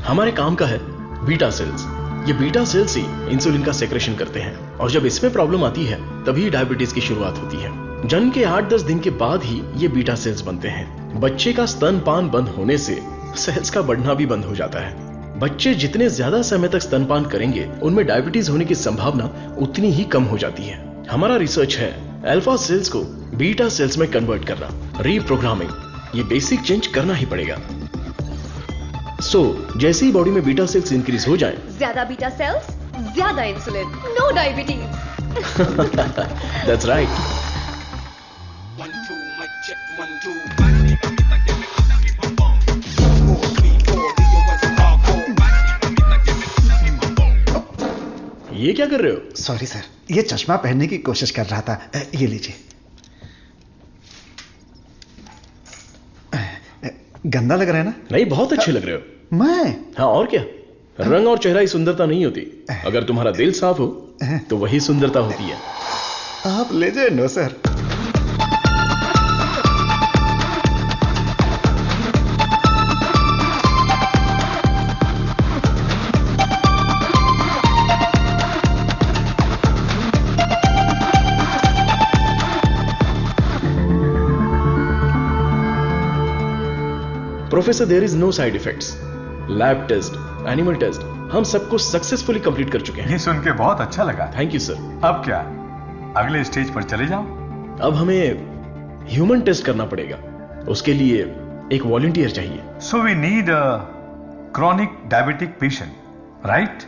हमारे काम का है बीटा सेल्स। ये बीटा सेल्स ही इंसुलिन का सेक्रेशन करते हैं, और जब इसमें प्रॉब्लम आती है तभी डायबिटीज की शुरुआत होती है। जन्म के 8-10 दिन के बाद ही ये बीटा सेल्स बनते हैं। बच्चे का स्तनपान बंद होने से सेल्स का बढ़ना भी बंद हो जाता है। बच्चे जितने ज्यादा समय तक स्तनपान करेंगे, उनमें डायबिटीज होने की संभावना उतनी ही कम हो जाती है। हमारा रिसर्च है अल्फा सेल्स को बीटा सेल्स में कन्वर्ट करना, रीप्रोग्रामिंग। ये बेसिक चेंज करना ही पड़ेगा। जैसे ही बॉडी में बीटा सेल्स इंक्रीज हो जाएं, ज्यादा बीटा सेल्स, ज्यादा insulin, no diabetes. That's right. ये क्या कर रहे हो? सॉरी सर, ये चश्मा पहनने की कोशिश कर रहा था। ये लीजिए। गंदा लग रहा है ना? नहीं, बहुत अच्छे लग रहे हो। मैं? हाँ, और क्या। रंग और चेहरा ही सुंदरता नहीं होती, अगर तुम्हारा दिल साफ हो तो वही सुंदरता होती है। आप लेजेंड हो sir. Professor, there is no side effects. Lab test, animal test, हम सब कुछ सक्सेसफुली कंप्लीट कर चुके हैं। ये सुन के बहुत अच्छा लगा। Thank you sir. अब क्या, अगले स्टेज पर चले जाओ? अब हमें ह्यूमन टेस्ट करना पड़ेगा। उसके लिए एक वॉलंटियर चाहिए। So we need a chronic diabetic patient, right?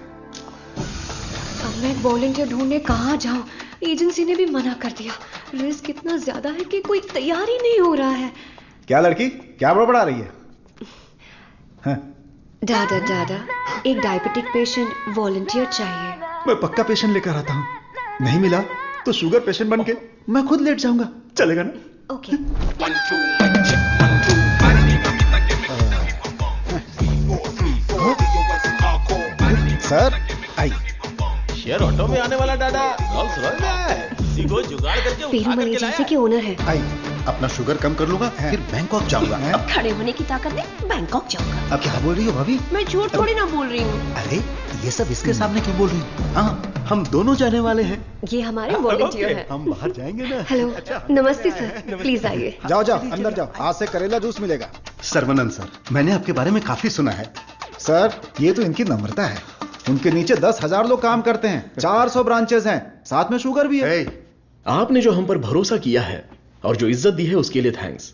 अब मैं वॉलंटियर ढूंढने कहाँ जाऊं? एजेंसी ने भी मना कर दिया। रिस्क इतना ज्यादा है कि कोई तैयार ही नहीं हो रहा है। क्या लड़की, क्या बड़बड़ा रही है? दादा दादा, एक डायबिटिक पेशेंट वॉलंटियर चाहिए। मैं पक्का पेशेंट लेकर आता हूँ, नहीं मिला तो शुगर पेशेंट बन के मैं खुद लेट जाऊंगा, चलेगा ना? Okay. Sir I. Share auto में आने वाला दादा रोल्स रॉयस में आया है। इसी को जुगाड़ करके उठा करके एजेंसी के ओनर है। आई, अपना शुगर कम कर लूंगा, फिर बैंकॉक जाऊंगा। अब खड़े होने की ताकत नहीं, बैंकॉक जाऊंगा। अब क्या बोल रही हो भाभी? मैं झूठ थोड़ी ना बोल रही हूँ। अरे ये सब इसके सामने क्यों बोल रही हो? हाँ, हम दोनों जाने वाले हैं। ये हमारे वॉलंटियर हैं। हम बाहर जाएंगे ना। हेलो, नमस्ते सर, प्लीज आइए। जाओ जाओ, अंदर जाओ, आज से करेला जूस मिलेगा। सर्वनंद सर, मैंने आपके बारे में काफी सुना है। सर, ये तो इनकी नम्रता है। उनके नीचे 10,000 लोग काम करते हैं, 400 ब्रांचेस हैं, साथ में शुगर भी है। आपने जो हम पर भरोसा किया है और जो इज्जत दी है उसके लिए थैंक्स।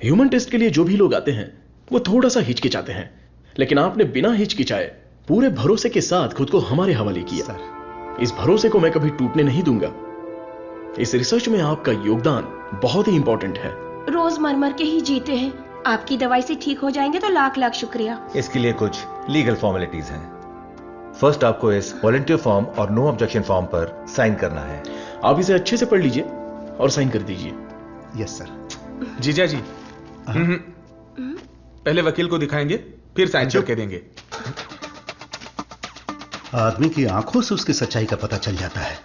ह्यूमन टेस्ट के लिए जो भी लोग आते हैं वो थोड़ा सा हिचकिचाते हैं, लेकिन आपने बिना हिचकिचाए पूरे भरोसे के साथ खुद को हमारे हवाले किया। इस भरोसे को मैं कभी टूटने नहीं दूंगा। इस रिसर्च में आपका योगदान बहुत ही इंपॉर्टेंट है। रोज मर मर के ही जीते हैं, आपकी दवाई से ठीक हो जाएंगे तो लाख लाख शुक्रिया। इसके लिए कुछ लीगल फॉर्मेलिटीज हैं। फर्स्ट आपको इस वॉलंटियर फॉर्म और नो ऑब्जेक्शन फॉर्म पर साइन करना है। आप इसे अच्छे से पढ़ लीजिए और साइन कर दीजिए। Yes sir. जीजा जी, पहले वकील को दिखाएंगे, फिर साइन करके देंगे। आदमी की आंखों से उसकी सच्चाई का पता चल जाता है।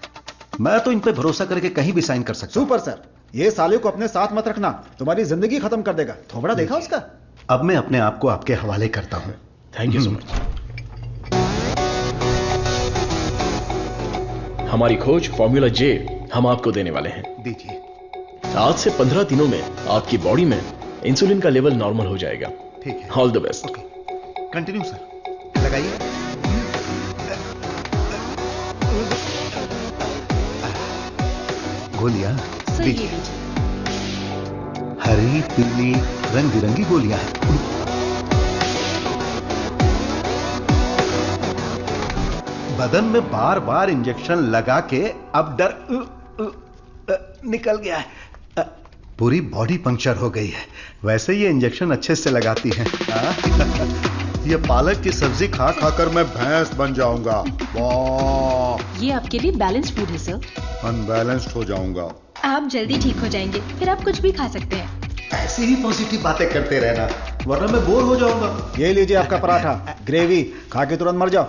मैं तो इन पे भरोसा करके कहीं भी साइन कर सकता हूं। सुपर सर, ये साले को अपने साथ मत रखना, तुम्हारी जिंदगी खत्म कर देगा। थोबड़ा देखा उसका? अब मैं अपने आप को आपके हवाले करता हूं। Thank you so much. हमारी खोज फॉर्मूला जे हम आपको देने वाले हैं। दीजिए। आज से 15 दिनों में आपकी बॉडी में इंसुलिन का लेवल नॉर्मल हो जाएगा। ठीक है। All the best. Continue sir, लगाइए। गोलियां दीजिए। हरी पीली रंग बिरंगी गोलियां हैं। बदन में बार बार इंजेक्शन लगा के अब डर निकल गया है। पूरी बॉडी पंक्चर हो गई है। वैसे ये इंजेक्शन अच्छे से लगाती हैं। ये पालक की सब्जी खा खाकर मैं भैंस बन जाऊंगा। वाह! ये आपके लिए बैलेंस फूड है सर। अनबैलेंस्ड हो जाऊंगा। आप जल्दी ठीक हो जाएंगे, फिर आप कुछ भी खा सकते हैं। ऐसी ही पॉजिटिव बातें करते रहना, वरना मैं बोर हो जाऊंगा। ये लीजिए आपका पराठा, ग्रेवी खा के तुरंत मर जाओ।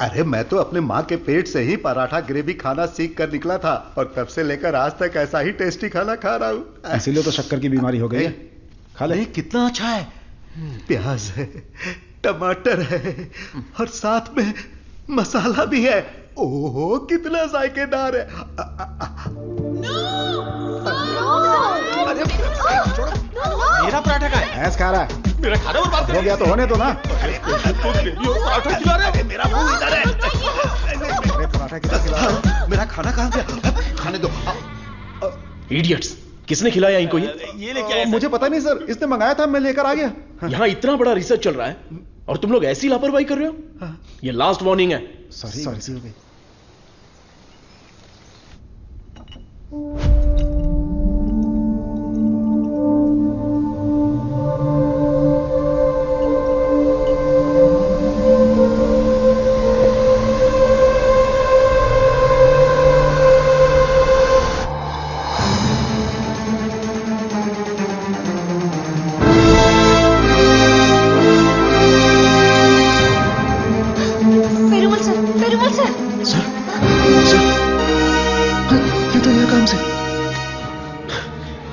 अरे मैं तो अपने माँ के पेट से ही पराठा ग्रेवी खाना सीख कर निकला था और तब से लेकर आज तक ऐसा ही टेस्टी खाना खा रहा हूँ। इसीलिए तो शक्कर की बीमारी हो गई है। खा ले। कितना अच्छा है। प्याज है, टमाटर है और साथ में मसाला भी है। ओहो कितना जायकेदार है। मेरा पराठा का है। भैंस खा रहा है। मेरा खाना बर्बाद हो गया तो होने दो ना। पराठा खिला रहे। मेरा मुंह इधर है। पराठा कितना खिला रहा है? मेरा खाना कहाँ गया? खाने दो। इडियट्स, किसने खिलाया इनको ये लेके आया? मुझे पता नहीं सर, इसने मंगाया था, मैं लेकर आ गया। यहाँ इतना बड़ा रिसर्च चल रहा है और तुम लोग ऐसी लापरवाही कर रहे हो। ये लास्ट वार्निंग है। सॉरी हो गई।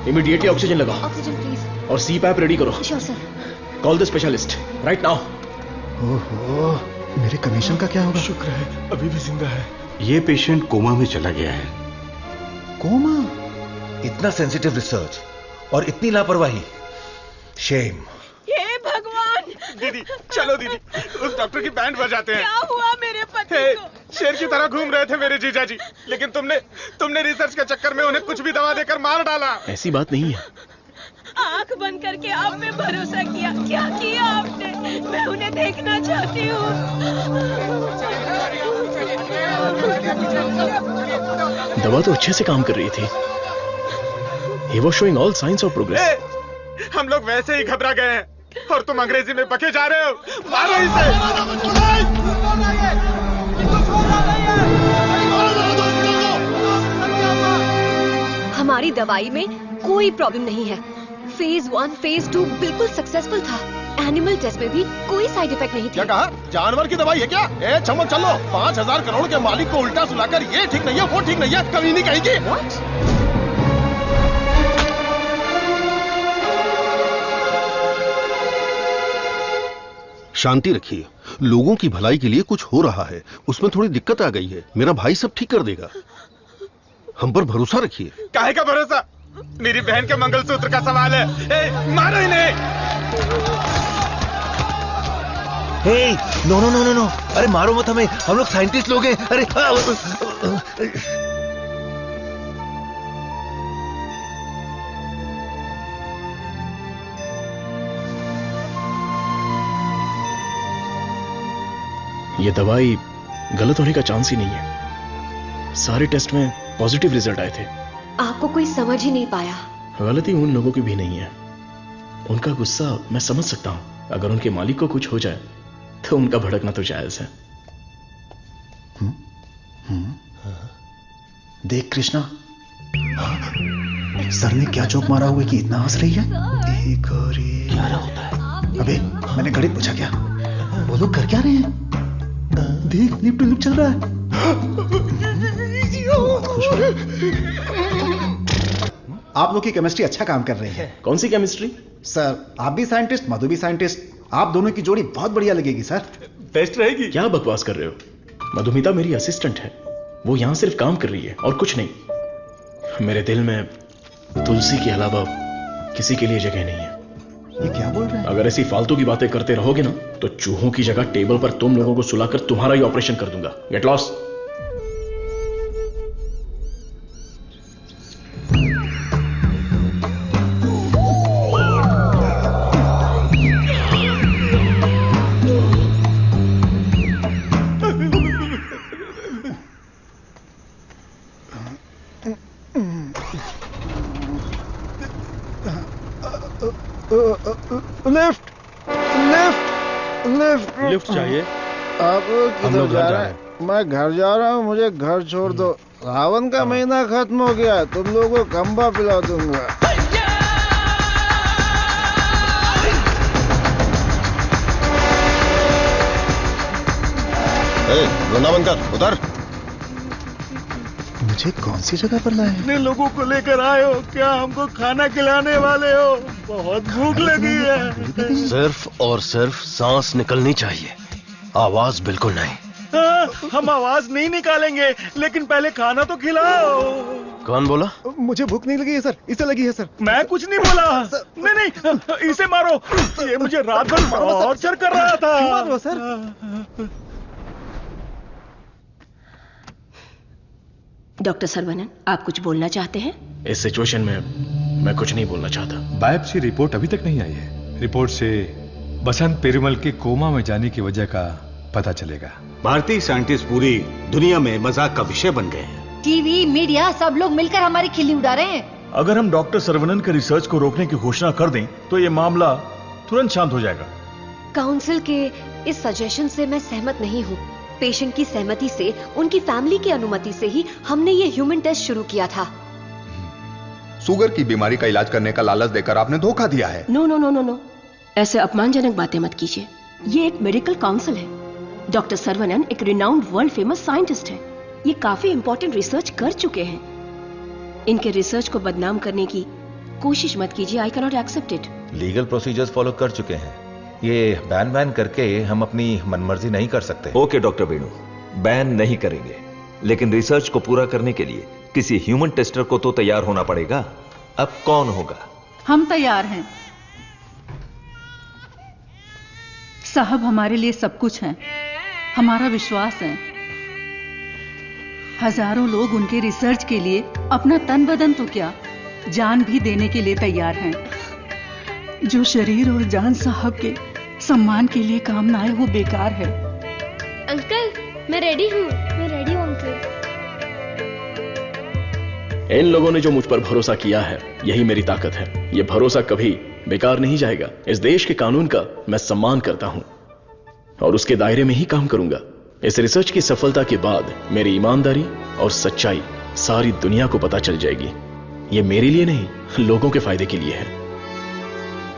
इमीडिएटली ऑक्सीजन लगाओ। Oxygen please. और CPAP रेडी करो। Sure sir. Call the specialist right now. ओहो, मेरे कमीशन का क्या होगा? शुक्र है अभी भी जिंदा है। ये पेशेंट कोमा में चला गया है। कोमा? इतना सेंसिटिव रिसर्च और इतनी लापरवाही। शेम। हे भगवान! दीदी चलो दीदी, उस डॉक्टर की बैंड बजाते हैं। क्या हुआ मेरे पति को? शेर की तरह घूम रहे थे मेरे जीजा जी, लेकिन तुमने रिसर्च के चक्कर में उन्हें कुछ भी दवा देकर मार डाला। ऐसी बात नहीं है। आंख बंद करके आप पे भरोसा किया। क्या किया आपने? मैं उन्हें देखना चाहती हूँ। दवा तो अच्छे से काम कर रही थी। He was showing all signs of progress. हम लोग वैसे ही घबरा गए हैं और तुम अंग्रेजी में बके जा रहे हो। मारो इसे। हमारी दवाई में कोई प्रॉब्लम नहीं है। फेज 1, फेज 2 बिल्कुल सक्सेसफुल था। एनिमल टेस्ट में भी कोई साइड इफेक्ट नहीं क्या थे। कहा? जानवर की दवाई है क्या? ए चमक चलो, 5000 करोड़ के मालिक को उल्टा सुलाकर ये ठीक नहीं है, वो ठीक नहीं है, कभी नहीं कहेगी। शांति रखिए, लोगों की भलाई के लिए कुछ हो रहा है, उसमें थोड़ी दिक्कत आ गई है, मेरा भाई सब ठीक कर देगा, हम पर भरोसा रखिए। काहे का भरोसा? मेरी बहन के मंगलसूत्र का सवाल है। मारो इन्हें। No no no no no, अरे मारो मत हमें, हम लोग साइंटिस्ट लोग हैं। अरे ये दवाई गलत होने का चांस ही नहीं है। सारे टेस्ट में पॉजिटिव रिजल्ट आए थे। आपको कोई समझ ही नहीं पाया। गलती उन लोगों की भी नहीं है। उनका गुस्सा मैं समझ सकता हूं। अगर उनके मालिक को कुछ हो जाए तो उनका भड़कना तो जायज है। देख कृष्णा, सर ने क्या चौक मारा हुआ कि इतना हंस रही है? एक और एक। क्या होता है? अबे मैंने गणित पूछा क्या? वो लोग कर क्या रहे हैं? देख लिप टू लिप चल रहा है। आप लोग की केमिस्ट्री अच्छा काम कर रही है। कौन सी केमिस्ट्री? सर आप भी साइंटिस्ट, मधु भी साइंटिस्ट, आप दोनों की जोड़ी बहुत बढ़िया लगेगी सर। बेस्ट रहेगी। क्या बकवास कर रहे हो? मधुमिता मेरी असिस्टेंट है, वो यहां सिर्फ काम कर रही है और कुछ नहीं। मेरे दिल में तुलसी के अलावा किसी के लिए जगह नहीं है। ये क्या बोल रहे हैं? अगर ऐसी फालतू की बातें करते रहोगे ना तो चूहों की जगह टेबल पर तुम लोगों को सुलाकर तुम्हारा ही ऑपरेशन कर दूंगा। Get lost. Lift lift lift lift चाहिए? आप हम किधर लोग जा घर जा रहे हैं? मैं घर जा रहा हूँ, मुझे घर छोड़ दो। सावन का महीना खत्म हो गया है, तुम लोगों को खंबा पिला दूंगा। वृंदावन कर उतर। मुझे कौन सी जगह पर लाए? कितने लोगों को लेकर आए हो? क्या हमको खाना खिलाने वाले हो? बहुत भूख लगी है। सिर्फ और सिर्फ सांस निकलनी चाहिए, आवाज बिल्कुल नहीं। हाँ, हम आवाज नहीं निकालेंगे, लेकिन पहले खाना तो खिलाओ। कौन बोला? मुझे भूख नहीं लगी है सर, इसे लगी है सर। मैं कुछ नहीं बोला। नहीं, इसे मारो। ये मुझे रात भर टॉर्चर कर रहा था। मारो सर। डॉक्टर सरवनन, आप कुछ बोलना चाहते हैं? इस सिचुएशन में मैं कुछ नहीं बोलना चाहता। बायोप्सी रिपोर्ट अभी तक नहीं आई है। रिपोर्ट से बसंत पेरुमल के कोमा में जाने की वजह का पता चलेगा। भारतीय साइंटिस्ट पूरी दुनिया में मजाक का विषय बन गए हैं। टीवी, मीडिया सब लोग मिलकर हमारी खिल्ली उड़ा रहे हैं। अगर हम डॉक्टर सरवनन के रिसर्च को रोकने की घोषणा कर दें तो ये मामला तुरंत शांत हो जाएगा। काउंसिल के इस सजेशन से मैं सहमत नहीं हूँ। पेशेंट की सहमति से, उनकी फैमिली की अनुमति से ही हमने ये ह्यूमन टेस्ट शुरू किया था। शुगर की बीमारी का इलाज करने का लालच देकर आपने धोखा दिया है। No no no no no, ऐसे अपमानजनक बातें मत कीजिए। ये एक मेडिकल काउंसिल है। डॉक्टर सरवनन एक रिनाउंड वर्ल्ड फेमस साइंटिस्ट है। ये काफी इंपॉर्टेंट रिसर्च कर चुके हैं। इनके रिसर्च को बदनाम करने की कोशिश मत कीजिए। I can not accept it. Legal procedures follow कर चुके हैं। ये बैन करके हम अपनी मनमर्जी नहीं कर सकते। ओके डॉक्टर वेणु, बैन नहीं करेंगे, लेकिन रिसर्च को पूरा करने के लिए किसी ह्यूमन टेस्टर को तो तैयार होना पड़ेगा। अब कौन होगा? हम तैयार हैं साहब, हमारे लिए सब कुछ है। हमारा विश्वास है। हजारों लोग उनके रिसर्च के लिए अपना तन बदन तो क्या, जान भी देने के लिए तैयार हैं। जो शरीर और जान साहब के सम्मान के लिए काम ना आए वो बेकार है। अंकल, मैं रेडी हूँ। मैं रेडी हूँ अंकल। इन लोगों ने जो मुझ पर भरोसा किया है, यही मेरी ताकत है। ये भरोसा कभी बेकार नहीं जाएगा। इस देश के कानून का मैं सम्मान करता हूं और उसके दायरे में ही काम करूंगा। इस रिसर्च की सफलता के बाद मेरी ईमानदारी और सच्चाई सारी दुनिया को पता चल जाएगी। ये मेरे लिए नहीं, लोगों के फायदे के लिए है।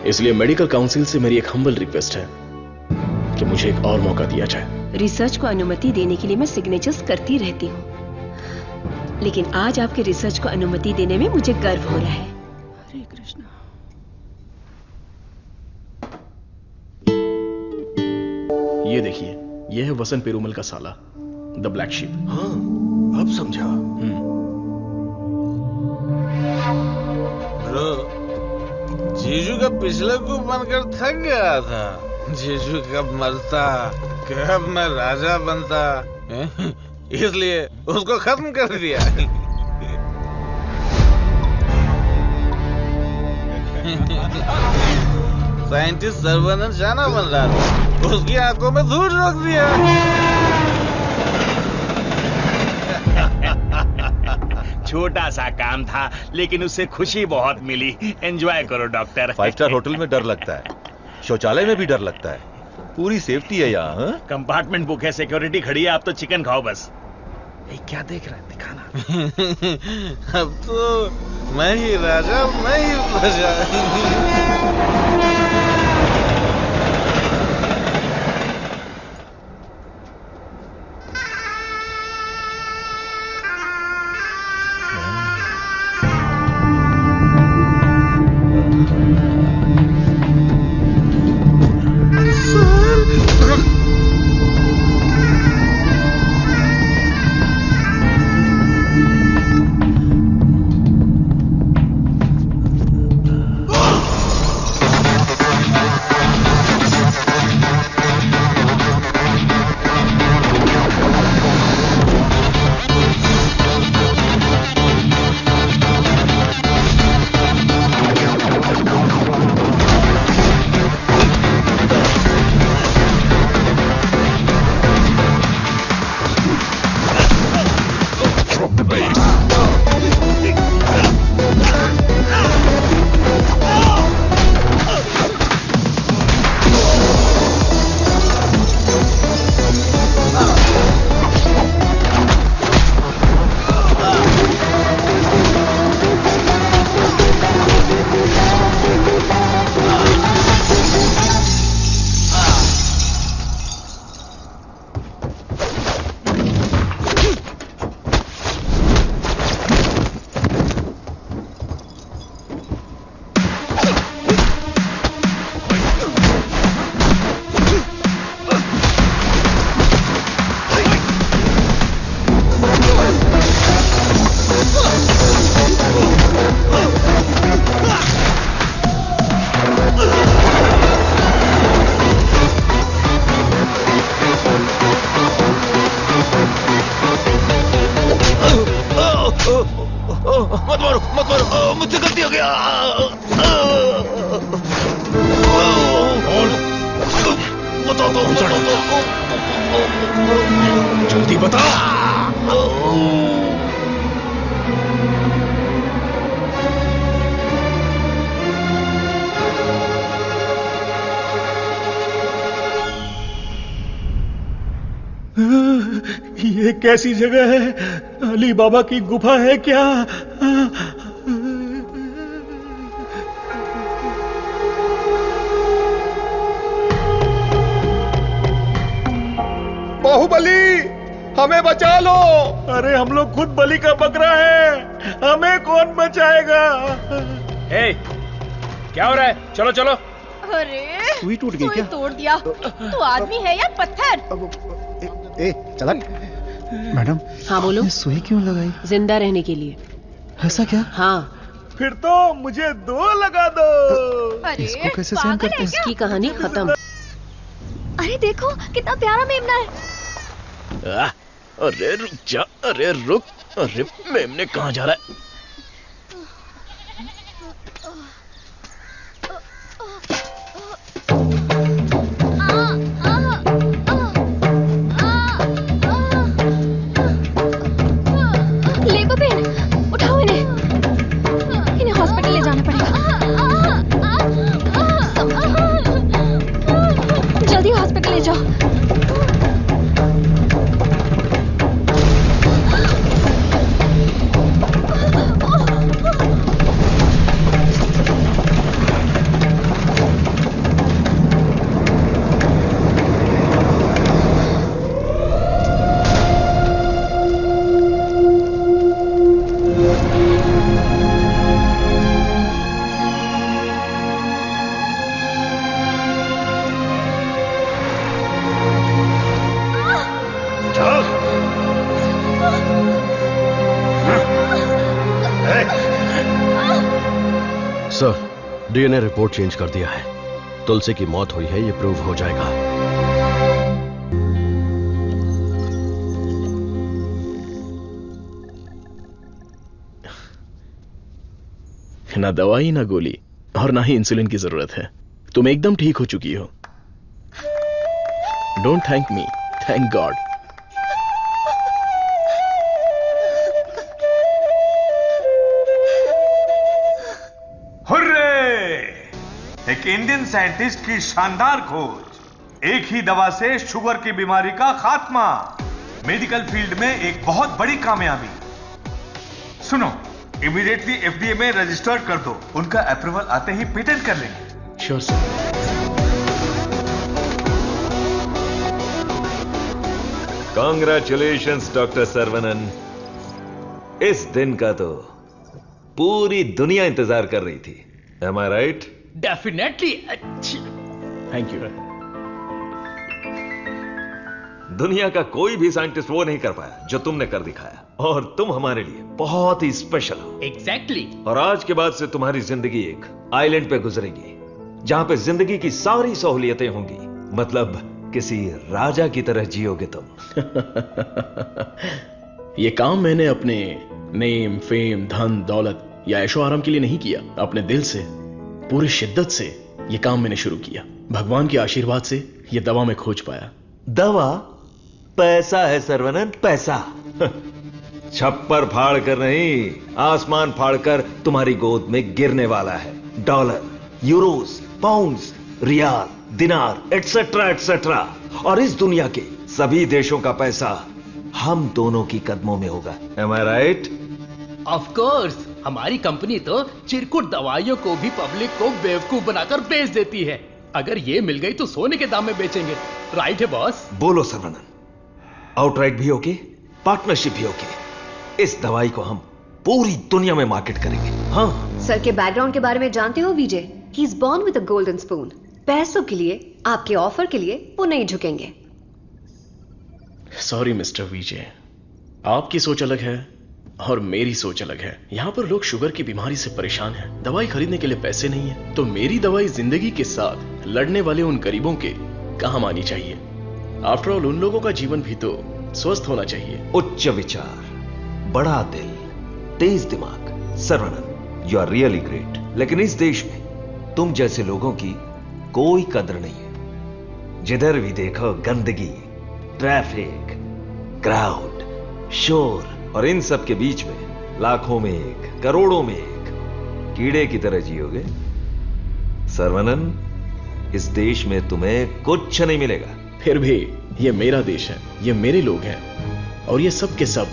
इसलिए मेडिकल काउंसिल से मेरी एक हम्बल रिक्वेस्ट है कि मुझे एक और मौका दिया जाए। रिसर्च को अनुमति देने के लिए मैं सिग्नेचर्स करती रहती हूँ, लेकिन आज आपके रिसर्च को अनुमति देने में मुझे गर्व हो रहा है। हरे कृष्णा। ये देखिए, ये है वसंत पेरुमल का साला, द ब्लैक शीप। हाँ, अब समझा। जीजू का पिछले को बनकर थक गया था। जीजू कब मरता, कब मैं राजा बनता, इसलिए उसको खत्म कर दिया। साइंटिस्ट सर्वनन जाना बन रहा था, उसकी आंखों में धूल रख दिया। छोटा सा काम था, लेकिन उससे खुशी बहुत मिली। एंजॉय करो डॉक्टर। 5 स्टार होटल में डर लगता है, शौचालय में भी डर लगता है। पूरी सेफ्टी है यहाँ। कंपार्टमेंट बुक है, सिक्योरिटी खड़ी है। आप तो चिकन खाओ बस। क्या देख रहा है, दिखाना। अब तो मैं ही राजा, मैं ही प्रजा। जल्दी बता। ये कैसी जगह है? अली बाबा की गुफा है क्या? बाहुबली, हमें बचा लो। अरे हम लोग खुद बलि का बकरा है, हमें कौन बचाएगा? क्या हो रहा है? चलो चलो। अरे सुई टूट गई क्या? तोड़ दिया। तू आदमी है या पत्थर? ए चला। मैडम। हाँ बोलो। सुई क्यों लगाई? जिंदा रहने के लिए। ऐसा क्या? हाँ। फिर तो मुझे 2 लगा दो। अरे इसको कैसे सहन करते हैं? इसकी कहानी खत्म। अरे देखो कितना प्यारा मेमना है। अरे रुक जा, अरे रुक। अरे मेमने कहाँ जा रहा है? डीएनए रिपोर्ट चेंज कर दिया है। तुलसी की मौत हुई है, ये प्रूव हो जाएगा। ना दवाई ना गोली और ना ही इंसुलिन की जरूरत है। तुम एकदम ठीक हो चुकी हो। Don't thank me, thank God. एक इंडियन साइंटिस्ट की शानदार खोज, एक ही दवा से शुगर की बीमारी का खात्मा, मेडिकल फील्ड में एक बहुत बड़ी कामयाबी। सुनो, इमीडिएटली एफडीए में रजिस्टर्ड कर दो, उनका अप्रूवल आते ही पेटेंट कर लेंगे। Sure sir. Congratulations doctor Saravanan. इस दिन का तो पूरी दुनिया इंतजार कर रही थी। Am I right? Definitely. Thank you. दुनिया का कोई भी साइंटिस्ट वो नहीं कर पाया जो तुमने कर दिखाया, और तुम हमारे लिए बहुत ही स्पेशल हो। एग्जैक्टली। और आज के बाद से तुम्हारी जिंदगी एक आइलैंड पे गुजरेगी, जहां पे जिंदगी की सारी सहूलियतें होंगी। मतलब किसी राजा की तरह जियोगे तुम। ये काम मैंने अपने नेम, फेम, धन, दौलत या ऐशो आराम के लिए नहीं किया। अपने दिल से, पूरी शिद्दत से ये काम मैंने शुरू किया। भगवान के आशीर्वाद से ये दवा में खोज पाया। दवा? पैसा है सर्वनन, पैसा। छप्पर फाड़ कर नहीं, आसमान फाड़कर तुम्हारी गोद में गिरने वाला है। डॉलर, यूरोस, पाउंड्स, रियाल, दिनार, एटसेट्रा एटसेट्रा। और इस दुनिया के सभी देशों का पैसा हम दोनों की कदमों में होगा। Am I right? Of course. हमारी कंपनी तो चिरकुट दवाइयों को भी पब्लिक को बेवकूफ बनाकर बेच देती है। अगर ये मिल गई तो सोने के दाम में बेचेंगे। राइट है बॉस? बोलो सर्वनन, आउटराइट भी ओके, पार्टनरशिप भी ओके। इस दवाई को हम पूरी दुनिया में मार्केट करेंगे। हाँ। सर के बैकग्राउंड के बारे में जानते हो Vijay? He is born with a golden spoon. पैसों के लिए, आपके ऑफर के लिए वो नहीं झुकेंगे। सॉरी मिस्टर विजय, आपकी सोच अलग है और मेरी सोच अलग है। यहां पर लोग शुगर की बीमारी से परेशान हैं, दवाई खरीदने के लिए पैसे नहीं है। तो मेरी दवाई जिंदगी के साथ लड़ने वाले उन गरीबों के काम आनी चाहिए। आफ्टर ऑल उन लोगों का जीवन भी तो स्वस्थ होना चाहिए। उच्च विचार, बड़ा दिल, तेज दिमाग। Saravanan, you are really great. लेकिन इस देश में तुम जैसे लोगों की कोई कदर नहीं है। जिधर भी देखो गंदगी, ट्रैफिक, क्राउड, शोर और इन सब के बीच में लाखों में एक, करोड़ों में एक कीड़े की तरह जियोगे। सर्वनन, इस देश में तुम्हें कुछ नहीं मिलेगा। फिर भी ये मेरा देश है, ये मेरे लोग हैं और ये सब के सब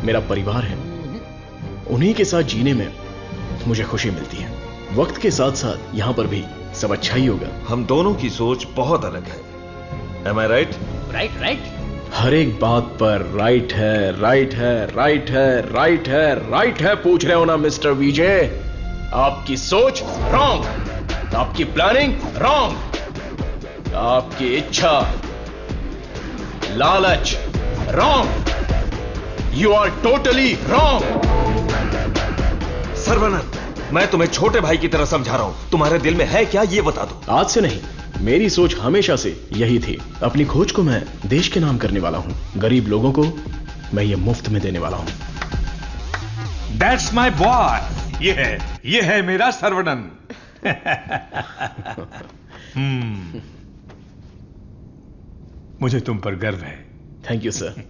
मेरा परिवार है। उन्हीं के साथ जीने में मुझे खुशी मिलती है। वक्त के साथ साथ यहां पर भी सब अच्छा ही होगा। हम दोनों की सोच बहुत अलग है। Am I right? Right right. हर एक बात पर राइट है, राइट है, राइट है, राइट है, राइट है पूछ रहे हो ना मिस्टर विजय? आपकी सोच रॉन्ग, आपकी प्लानिंग रॉन्ग, आपकी इच्छा, लालच wrong. You are totally wrong. Saravanan, मैं तुम्हें छोटे भाई की तरह समझा रहा हूं। तुम्हारे दिल में है क्या, ये बता दो। आज से नहीं, मेरी सोच हमेशा से यही थी। अपनी खोज को मैं देश के नाम करने वाला हूं। गरीब लोगों को मैं ये मुफ्त में देने वाला हूं। That's my boy। ये है मेरा सर्वनन। मुझे तुम पर गर्व है। Thank you sir.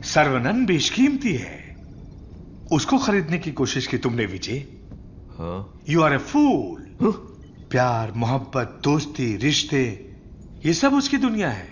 सर्वनन बेशकीमती है, उसको खरीदने की कोशिश की तुमने विजय। यू आर ए फूल। प्यार, मोहब्बत, दोस्ती, रिश्ते, ये सब उसकी दुनिया है।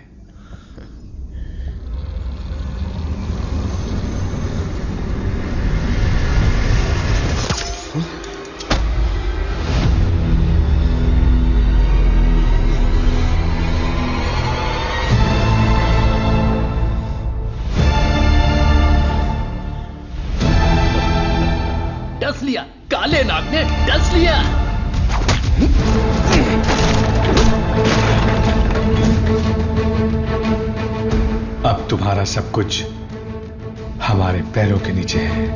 डस लिया, काले नाग ने डस लिया। अब तुम्हारा सब कुछ हमारे पैरों के नीचे है।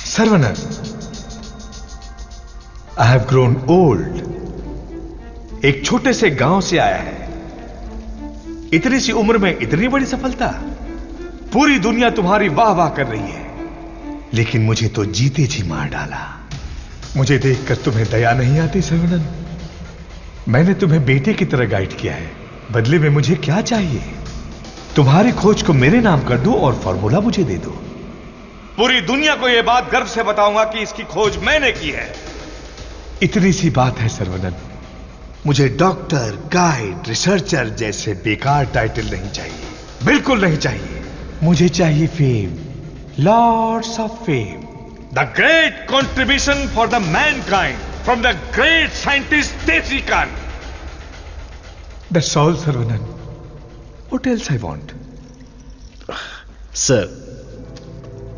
Saravanan, I have grown old. एक छोटे से गांव से आया है, इतनी सी उम्र में इतनी बड़ी सफलता। पूरी दुनिया तुम्हारी वाह वाह कर रही है, लेकिन मुझे तो जीते जी मार डाला। मुझे देखकर तुम्हें दया नहीं आती सर्वनन? मैंने तुम्हें बेटे की तरह गाइड किया है, बदले में मुझे क्या चाहिए? तुम्हारी खोज को मेरे नाम कर दो और फॉर्मूला मुझे दे दो। पूरी दुनिया को यह बात गर्व से बताऊंगा कि इसकी खोज मैंने की है। इतनी सी बात है सर्वनन। मुझे डॉक्टर, गाइड, रिसर्चर जैसे बेकार टाइटल नहीं चाहिए, बिल्कुल नहीं चाहिए। मुझे चाहिए fame, lords of fame, the great contribution for the mankind from the great scientist Desi Kaan. That's all Saravanan. What else I want? Sir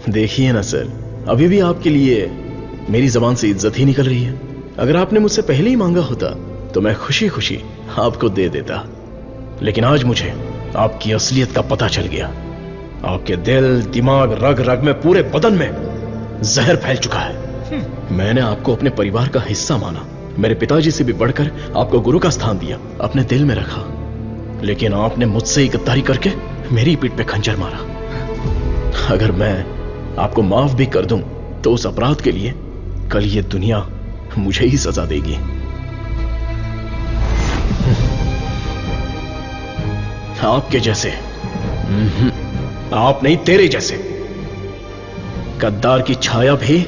देखिए ना सर, अभी भी आपके लिए मेरी जबान से इज्जत ही निकल रही है। अगर आपने मुझसे पहले ही मांगा होता तो मैं खुशी खुशी आपको दे देता, लेकिन आज मुझे आपकी असलियत का पता चल गया। आपके दिल, दिमाग, रग रग में, पूरे बदन में जहर फैल चुका है। मैंने आपको अपने परिवार का हिस्सा माना, मेरे पिताजी से भी बढ़कर आपको गुरु का स्थान दिया, अपने दिल में रखा, लेकिन आपने मुझसे ही गद्दारी करके मेरी पीठ पे खंजर मारा। अगर मैं आपको माफ भी कर दूं तो उस अपराध के लिए कल ये दुनिया मुझे ही सजा देगी। आपके जैसे, आप नहीं, तेरे जैसे गद्दार की छाया भी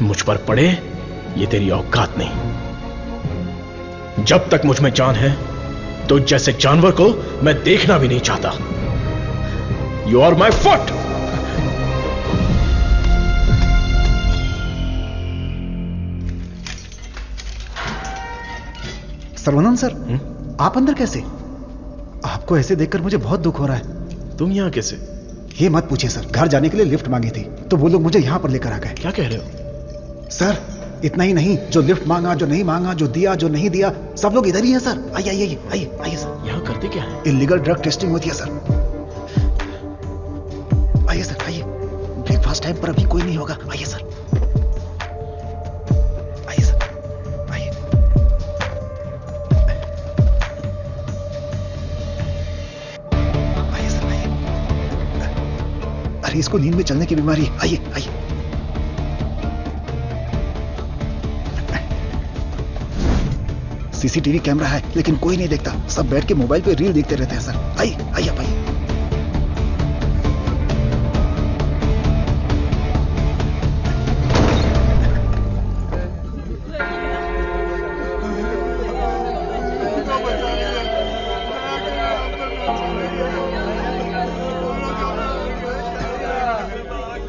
मुझ पर पड़े, ये तेरी औकात नहीं। जब तक मुझ में जान है तो जैसे जानवर को मैं देखना भी नहीं चाहता। You are my foot. Saravanan sir, आप अंदर कैसे? आपको ऐसे देखकर मुझे बहुत दुख हो रहा है। तुम यहां कैसे? ये मत पूछिए सर, घर जाने के लिए लिफ्ट मांगी थी तो वो लोग मुझे यहां पर लेकर आ गए। क्या कह रहे हो? सर इतना ही नहीं, जो लिफ्ट मांगा, जो नहीं मांगा, जो दिया, जो नहीं दिया, सब लोग इधर ही हैं सर। आइए आइए आइए आइए सर। यहां करते क्या है? इलीगल ड्रग टेस्टिंग होती है सर। आइए सर, आइए। ब्रेकफास्ट टाइम पर अभी कोई नहीं होगा। आइए सर, आइए सर, आइए। आइए सर, आइए। अरे इसको नींद में चलने की बीमारी है। आइए, आइए। सीसीटीवी कैमरा है लेकिन कोई नहीं देखता, सब बैठ के मोबाइल पे रील देखते रहते हैं सर। आइए, आइए आप आइए।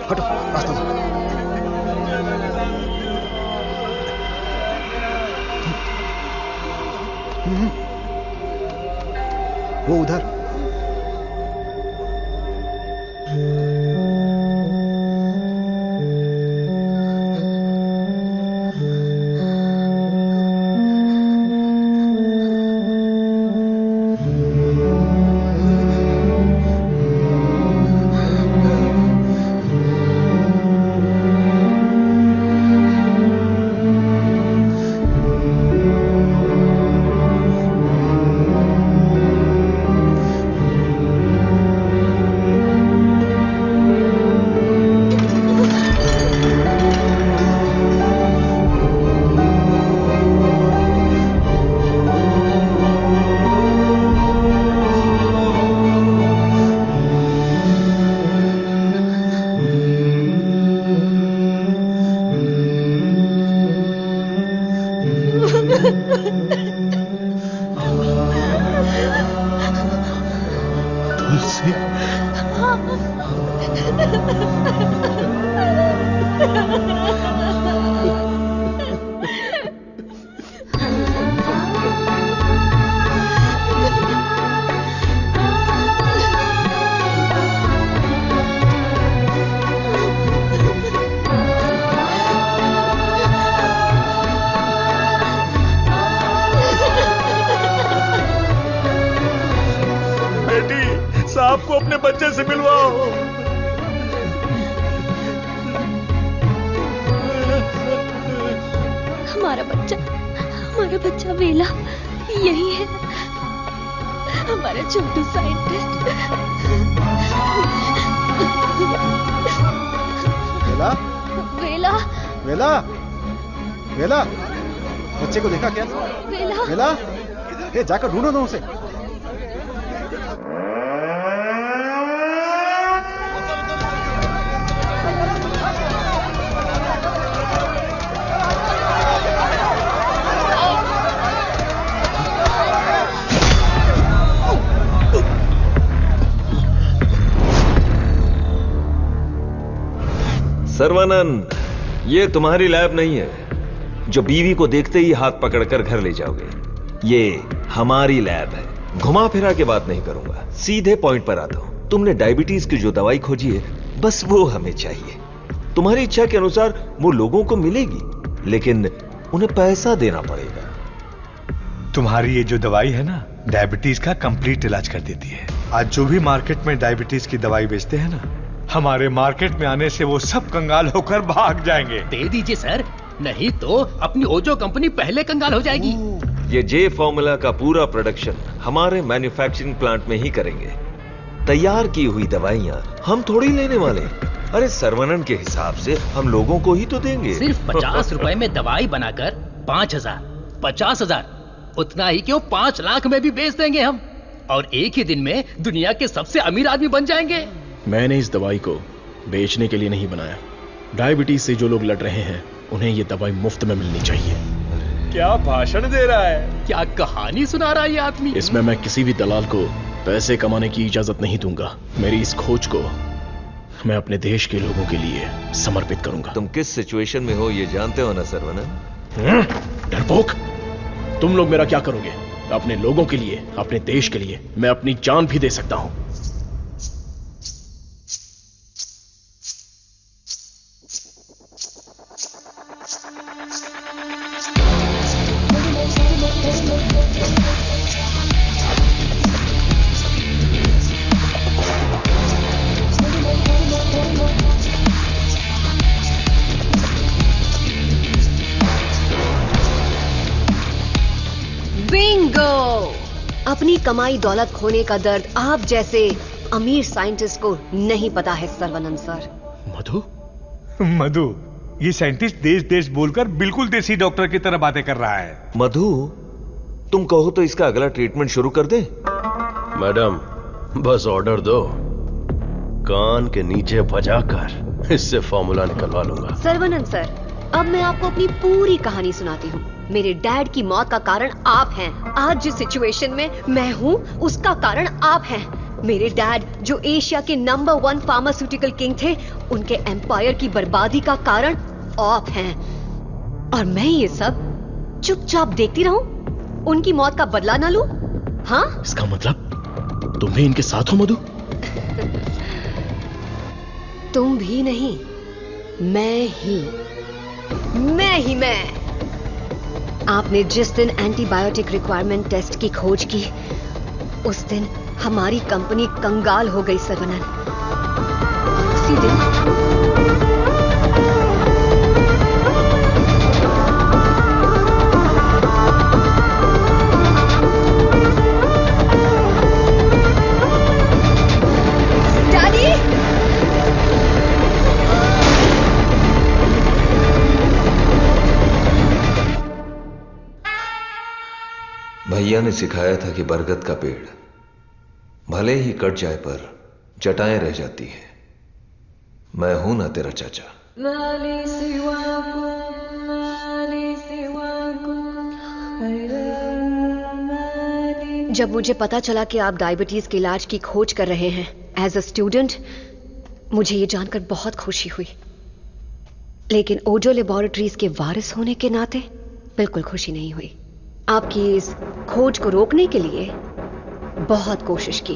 हटो, रास्ता दो। वो उधर। साहब को अपने बच्चे से मिलवाओ। हमारा बच्चा वेला यही है, हमारा छोटू साइंटिस्ट। वेला, वेला, वेला, वेला, बच्चे को देखा क्या? वेला, वेला, ये जाकर ढूंढो ना उसे। सर्वानंद, ये तुम्हारी लैब नहीं है जो बीवी को देखते ही हाथ पकड़कर घर ले जाओगे। ये हमारी लैब है। घुमा फिरा के बात नहीं करूंगा, सीधे पॉइंट पर आता हूं। तुमने डायबिटीज की जो दवाई खोजी है, बस वो हमें चाहिए। तुम्हारी इच्छा के अनुसार वो लोगों को मिलेगी, लेकिन उन्हें पैसा देना पड़ेगा। तुम्हारी ये जो दवाई है ना, डायबिटीज का कंप्लीट इलाज कर देती है। आज जो भी मार्केट में डायबिटीज की दवाई बेचते हैं ना, हमारे मार्केट में आने से वो सब कंगाल होकर भाग जाएंगे। दे दीजिए सर, नहीं तो अपनी ओजो कंपनी पहले कंगाल हो जाएगी। ये जे फॉर्मूला का पूरा प्रोडक्शन हमारे मैन्युफैक्चरिंग प्लांट में ही करेंगे। तैयार की हुई दवाइयां हम थोड़ी लेने वाले। अरे सर्वनन के हिसाब से हम लोगों को ही तो देंगे। सिर्फ 50 रुपए में दवाई बनाकर 5,000, 50,000, उतना ही क्यों 5 लाख में भी बेच देंगे हम, और एक ही दिन में दुनिया के सबसे अमीर आदमी बन जाएंगे। मैंने इस दवाई को बेचने के लिए नहीं बनाया। डायबिटीज से जो लोग लड़ रहे हैं, उन्हें ये दवाई मुफ्त में मिलनी चाहिए। क्या भाषण दे रहा है, क्या कहानी सुना रहा है ये आदमी। इसमें मैं किसी भी दलाल को पैसे कमाने की इजाजत नहीं दूंगा। मेरी इस खोज को मैं अपने देश के लोगों के लिए समर्पित करूंगा। तुम किस सिचुएशन में हो ये जानते हो ना सर्वनन? डरपोक, तुम लोग मेरा क्या करोगे? अपने लोगों के लिए, अपने देश के लिए मैं अपनी जान भी दे सकता हूं। बिंगो। अपनी कमाई दौलत खोने का दर्द आप जैसे अमीर साइंटिस्ट को नहीं पता है सर्वनंद सर। मधु, मधु, ये साइंटिस्ट देश देश बोलकर बिल्कुल देसी डॉक्टर की तरह बातें कर रहा है। मधु, तुम कहो तो इसका अगला ट्रीटमेंट शुरू कर दें? मैडम, बस ऑर्डर दो, कान के नीचे बजाकर इससे फॉर्मूला निकलवा लूंगा। सर्वनंद सर, अब मैं आपको अपनी पूरी कहानी सुनाती हूँ। मेरे डैड की मौत का कारण आप हैं। आज जिस सिचुएशन में मैं हूँ उसका कारण आप हैं। मेरे डैड जो एशिया के नंबर 1 फार्मास्यूटिकल किंग थे, उनके एम्पायर की बर्बादी का कारण आप हैं। और मैं ये सब चुपचाप देखती रहूं? उनकी मौत का बदला ना लूं? हाँ? इसका मतलब तुम भी इनके साथ हो मधु? तुम भी नहीं, मैं ही। आपने जिस दिन एंटीबायोटिक रिक्वायरमेंट टेस्ट की खोज की, उस दिन हमारी कंपनी कंगाल हो गई सर्वनंद। उसी दिन डैडी, भैया ने सिखाया था कि बरगद का पेड़ भले ही कट जाए पर जटाएं रह जाती हैं। मैं हूं ना तेरा चाचा। जब मुझे पता चला कि आप डायबिटीज के इलाज की खोज कर रहे हैं एज अ स्टूडेंट, मुझे ये जानकर बहुत खुशी हुई। लेकिन ओजो लेबोरेटरीज के वारिस होने के नाते बिल्कुल खुशी नहीं हुई। आपकी इस खोज को रोकने के लिए बहुत कोशिश की,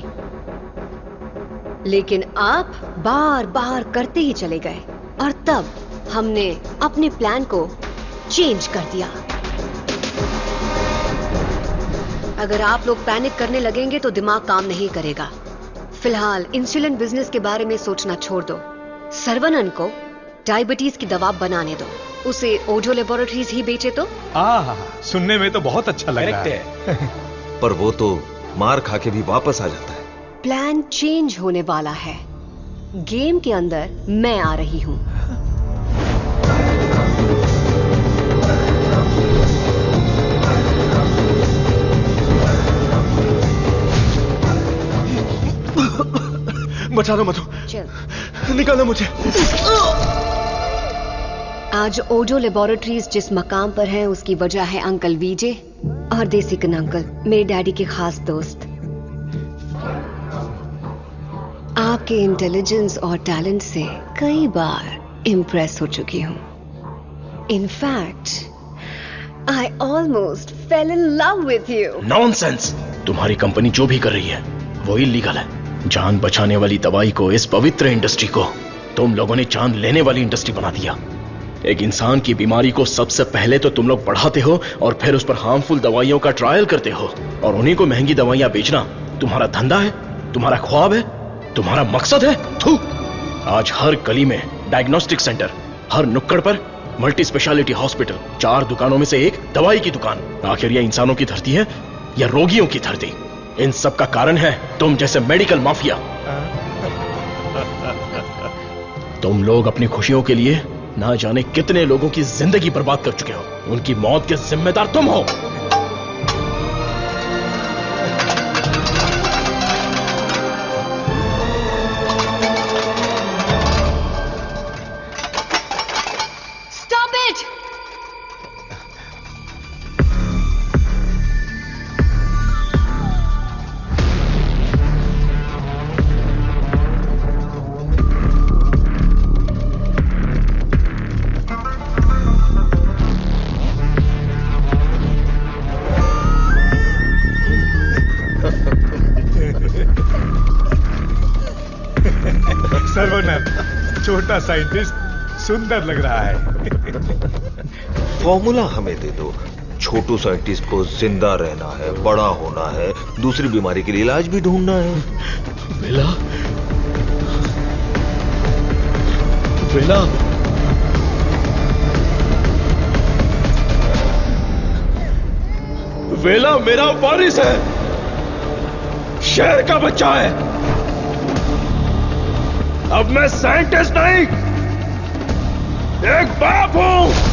लेकिन आप बार बार करते ही चले गए। और तब हमने अपने प्लान को चेंज कर दिया। अगर आप लोग पैनिक करने लगेंगे तो दिमाग काम नहीं करेगा। फिलहाल इंसुलिन बिजनेस के बारे में सोचना छोड़ दो। सर्वनंद को डायबिटीज की दवा बनाने दो। उसे ओजो लेबोरेटरीज ही बेचे तो? सुनने में तो बहुत अच्छा लग रहा है। पर वो तो मार खा के भी वापस आ जाता है। प्लान चेंज होने वाला है। गेम के अंदर मैं आ रही हूं। बचा लो मधु, चल निकालो मुझे। आज ओजो लेबोरेटरीज जिस मकाम पर है उसकी वजह है अंकल वीजे और देसिकन अंकल, मेरे डैडी के खास दोस्त। आपके इंटेलिजेंस और टैलेंट से कई बार इम्प्रेस हो चुकी हूं। In fact I almost fail in love with you. Nonsense! तुम्हारी कंपनी जो भी कर रही है वो इलीगल है। जान बचाने वाली दवाई को, इस पवित्र इंडस्ट्री को तुम लोगों ने जान लेने वाली इंडस्ट्री बना दिया। एक इंसान की बीमारी को सबसे पहले तो तुम लोग बढ़ाते हो और फिर उस पर हार्मफुल दवाइयों का ट्रायल करते हो, और उन्हीं को महंगी दवाइयां बेचना तुम्हारा धंधा है, तुम्हारा ख्वाब है, तुम्हारा मकसद है। थू! आज हर गली में डायग्नोस्टिक सेंटर, हर नुक्कड़ पर मल्टी स्पेशलिटी हॉस्पिटल, 4 दुकानों में से एक दवाई की दुकान। आखिर यह इंसानों की धरती है या रोगियों की धरती? इन सब का कारण है तुम जैसे मेडिकल माफिया। तुम लोग अपनी खुशियों के लिए ना जाने कितने लोगों की जिंदगी बर्बाद कर चुके हो। उनकी मौत के जिम्मेदार तुम हो। Stop it! सर्वनंद, छोटा साइंटिस्ट सुंदर लग रहा है। फॉर्मूला हमें दे दो। छोटू साइंटिस्ट को जिंदा रहना है, बड़ा होना है, दूसरी बीमारी के लिए इलाज भी ढूंढना है। विला, विला, वेला मेरा वारिस है, शेर का बच्चा है। अब मैं साइंटिस्ट नहीं, एक बाप हूं।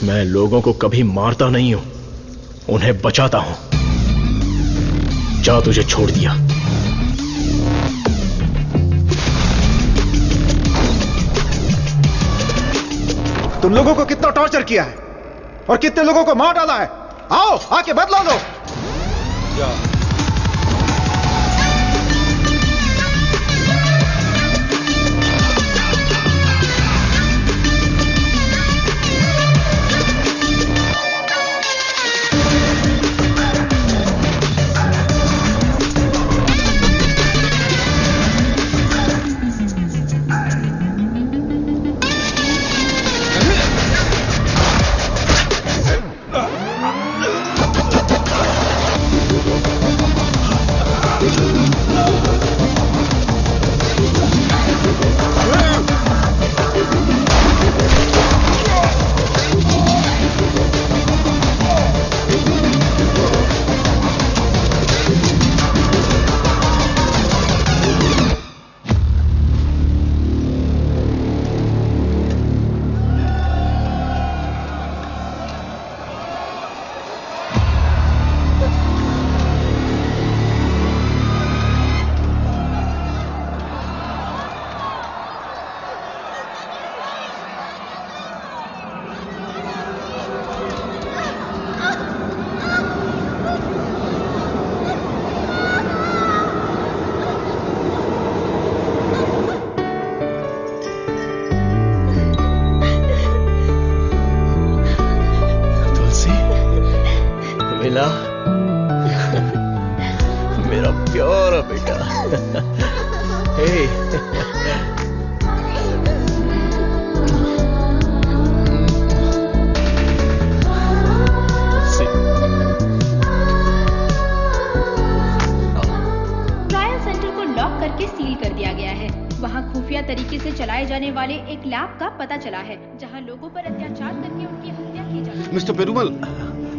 मैं लोगों को कभी मारता नहीं हूं, उन्हें बचाता हूं। जा, तुझे छोड़ दिया। तुम लोगों को कितना टॉर्चर किया है और कितने लोगों को मार डाला है। आओ आके बदला लो। मेरा प्यारा बेटा। हे ट्रायल सेंटर को लॉक करके सील कर दिया गया है। वहाँ खुफिया तरीके से चलाए जाने वाले एक लैब का पता चला है जहाँ लोगों पर अत्याचार करके उनकी हत्या की जाती है। Mister Perumal,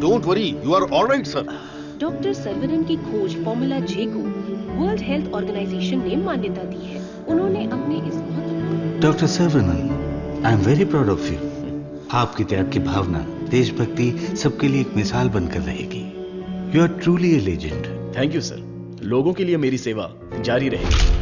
don't worry, you are all right sir. Doctor Saravanan की खोज फॉर्मूला जे को वर्ल्ड हेल्थ ऑर्गेनाइजेशन ने मान्यता दी है। उन्होंने अपने इस doctor Saravanan, I am very proud of you. आपकी त्याग की भावना, देशभक्ति सबके लिए एक मिसाल बनकर रहेगी। You are truly a legend. Thank you sir. लोगों के लिए मेरी सेवा जारी रहेगी।